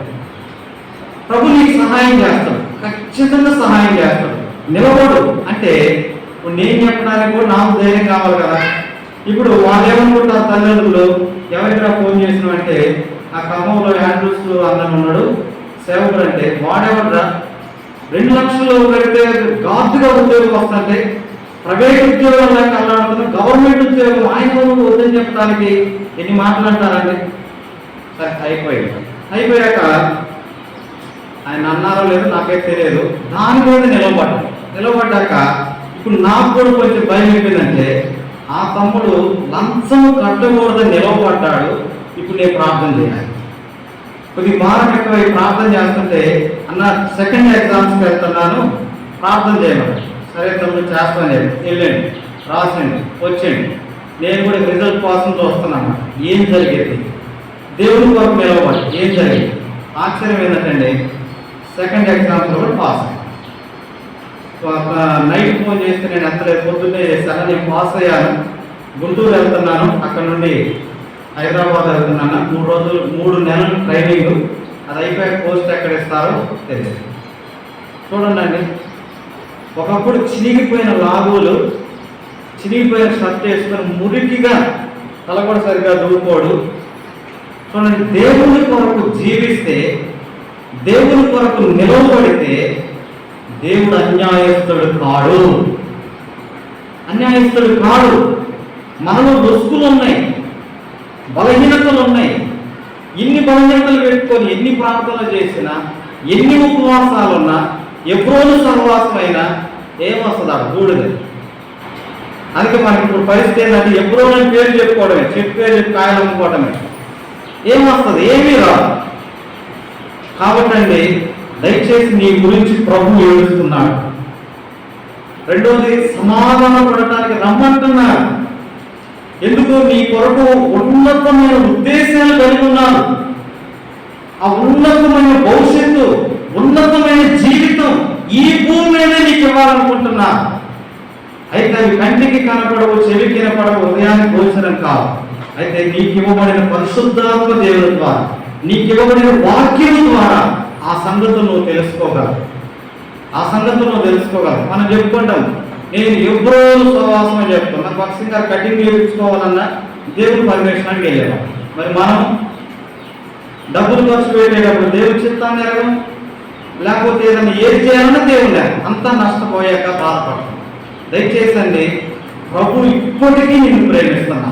ప్రభు నీకు సహాయం చేస్తాడు, ఖచ్చితంగా సహాయం చేస్తాడు, నిలబడు అంటే ఇప్పుడు నేను చెప్పడానికి కూడా నాకు ధైర్యం కావాలి కదా. ఇప్పుడు వాళ్ళు ఏమనుకుంటారు తల్లిదండ్రులు, ఎవరికైనా ఫోన్ చేసినామంటే ఆ ఖమ్మంలో ఆండ్రూస్ అన్న ఉన్నాడు సేవకుడు అంటే, వాడేమన్నా 2 లక్షలు పెడితే గార్డుగా ఉద్యోగం వస్తుంటే ప్రైవేట్ ఉద్యోగం లేక అల్లాడుతున్నా, గవర్నమెంట్ ఉద్యోగం ఆయన వద్దని చెప్పడానికి ఎన్ని మాటలు అంటారండి. సరే అయిపోయాక ఆయన అన్నారో లేదో నాకైతే తెలియదు, దాని మీద నిలబడ్డాక ఇప్పుడు నాకు కూడా కొంచెం భయం అయిపోయిందంటే, ఆ తమ్ముడు లంచం కట్టకూడదని నిలబడ్డాడు, ఇప్పుడు నేను ప్రార్థన చేయాలి. కొద్ది భారం ఎక్కువ ప్రార్థన చేస్తుంటే, అన్న సెకండ్ ఎగ్జామ్స్కి వెళ్తున్నాను ప్రార్థన చేయమని. సరే తమ్ముడు చేస్తాను, వెళ్ళండి, రాసండి, వచ్చేయండి. నేను కూడా రిజల్ట్ కోసం చూస్తున్నాను. ఏం జరిగేది, దేవుడి కొరకు నిలబడి ఏం జరిగింది. ఆశ్చర్యం ఏంటంటే సెకండ్ ఎగ్జామ్స్లో కూడా పాస్ అయ్యాను. నైట్ ఫోన్ చేస్తే నేను ఎత్తలేదు, పొద్దున్నే చేశాను, నేను పాస్ అయ్యాను. గుంటూరు వెళ్తున్నాను, అక్కడ నుండి హైదరాబాద్ వెళ్తున్నాను. 3 నెలలు ట్రైనింగ్, అది అయిపోయాక పోస్ట్ ఎక్కడ ఇస్తారో తెలియదు. చూడండి, ఒకప్పుడు చినిగిపోయిన లాగులు, చినిగిపోయిన షర్ట్ వేసుకొని మురికిగా తల కూడా సరిగ్గా దూకోడు. చూడండి, దేవుని కొరకు జీవిస్తే, దేవుని కొరకు నిలవబడితే దేవుడు అన్యాయస్తుడు కాడు. మనలో దొస్తులు ఉన్నాయి, బలహీనతలు ఉన్నాయి. ఎన్ని బలహీనతలు పెట్టుకొని ఎన్ని ప్రార్థనలు చేసినా, ఎన్ని ఉపవాసాలున్నా, ఎప్పుడూ సహవాసమైనా ఏమొస్తుంది, ఆ బూడిద. అందుకే మనకి ఇప్పుడు పరిస్థితి ఏంటంటే ఎప్పుడో పేరు చెప్పుకోవడమే, పేరు చెప్పి కాయలు అమ్ముకోవడమే. ఏమొస్తుంది, ఏమీ రాదు. కాబట్టి అండి, దయచేసి నీ గురించి ప్రభు ఏడుస్తున్నాడు. రెండవది, సమాధానం పడటానికి రమ్మంటున్నాడు. ఎందుకు? నీ కొరకు ఉన్నతమైన ఉద్దేశాలు కలిగి ఉన్నాను. ఆ ఉన్నతమైన భవిష్యత్తు, ఉన్నతమైన జీవితం ఈ భూమి మీదే నీకు ఇవ్వాలనుకుంటున్నా. అయితే అవి కంటికి కనపడవు, చెవికి కనపడవు, హృదయానికి గోచరం కావు. అయితే నీకు ఇవ్వబడిన పరిశుద్ధాత్మ దేవుని ద్వారా, నీకు ఇవ్వబడిన వాక్యం ద్వారా ఆ సంగతులు నువ్వు తెలుసుకోగలవు. ఆ సంగతులు నువ్వు తెలుసుకోగలవు. మనం చెప్పుకుంటాం, నేను ఎప్పుడో స్వవాసమే చెప్తాను. నాకు పక్షంగా కటింగ్ చేయించుకోవాలన్నా దేవుని పర్మిషన్కి వెళ్ళాము. మరి మనం డబ్బులు ఖర్చు పెట్టేటప్పుడు దేవుని చిత్తాన్ని ఎరగం, లేకపోతే ఏదైనా ఏది చేయాలన్నా దేవుని లేక అంతా నష్టపోయాక బాధపడతాం. దయచేసి అండి, ప్రభు ఇప్పటికీ నిన్ను ప్రేమిస్తున్నా.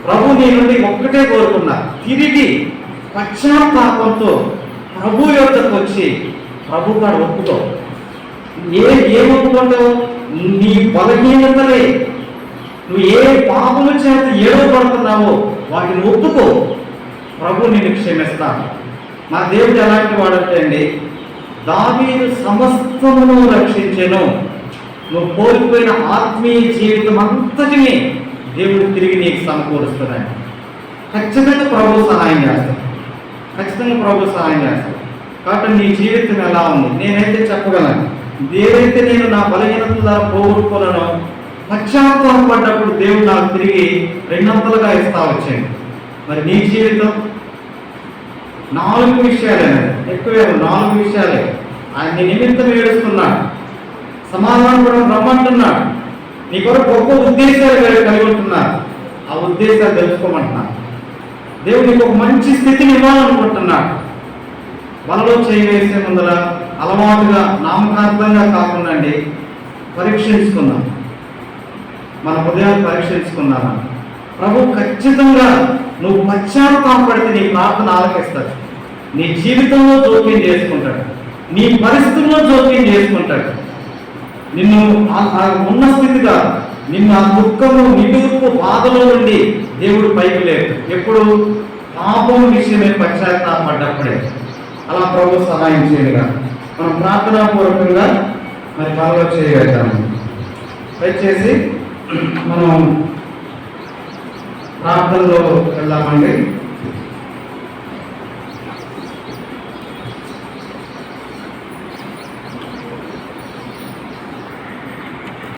ప్రభు నీ నుండి ఒక్కటే కోరుకున్నా, తిరిగి పశ్చాత్తాపంతో ప్రభు యొద్దకు వచ్చి ప్రభు గారు ఒప్పుకో. ఏం ఒప్పుకుంటావు? నీ బలహీనతలే, నువ్వు ఏ పాపల చేత ఏడవబడుతున్నావో వాటిని ఒప్పుకో. ప్రభు నిన్ను క్షమిస్తాను. మా దేవుడు ఎలాంటి వాడంటే అండి, దావీదు సమస్తమును రక్షించెను. నువ్వు కోల్పోయిన ఆత్మీయ జీవితం అంతటినీ దేవుడు తిరిగి నీకు సమకూరుస్తున్నాడు. ఖచ్చితంగా ప్రభు సహాయం చేస్తాడు. ఖచ్చితంగా ప్రభు సహాయం చేస్తాడు. కాబట్టి నీ జీవితం ఎలా ఉంది? నేనైతే చెప్పగలను, ఏదైతే నేను నా బలహీనత ద్వారా పోగొట్టుకోలేనో పశ్చాత్తాపడ్డప్పుడు దేవుడు నాకు తిరిగి రెండంతలుగా ఇస్తా వచ్చాడు. మరి నీ జీవితం 4 విషయాలేనండి, ఎక్కువే 4 విషయాలే. ఆయన నీ నిమిత్తం ఏడుస్తున్నాడు, సమాధానం కూడా రమ్మంటున్నాడు. నీ కొరకు గొప్ప ఉద్దేశాలు కలిగి ఉంటున్నారు. ఆ ఉద్దేశాలు తెలుసుకోమంటున్నాడు. దేవుడు నీకు ఒక మంచి స్థితిని ఇవ్వాలనుకుంటున్నాడు. మనలో చేయవేసే ముందర అలవాటుగా నామకార్థంగా కాకుండా అండి పరీక్షించుకుందాం. మన హృదయాన్ని పరీక్షించుకుందామా? ప్రభు ఖచ్చితంగా నువ్వు పశ్చాత్తాపడితే నీ ప్రార్థన ఆలకిస్తాడు. నీ జీవితంలో జోక్యం చేసుకుంటాడు, నీ పరిస్థితుల్లో జోక్యం చేసుకుంటాడు. నిన్ను ఉన్న స్థితిగా, నిన్ను ఆ దుఃఖము, నిడుపు, బాధలో నుండి దేవుడు పైకి లేదు. ఎప్పుడు? పాపం విషయమే పశ్చాత్తాపడ్డప్పుడే. అలా ప్రభు సహాయం చేయగా మనం ప్రార్థనాపూర్వకంగా మరి పనులు చేయగలుగుతాము. దయచేసి మనం ప్రార్థనలో వెళ్దామండి.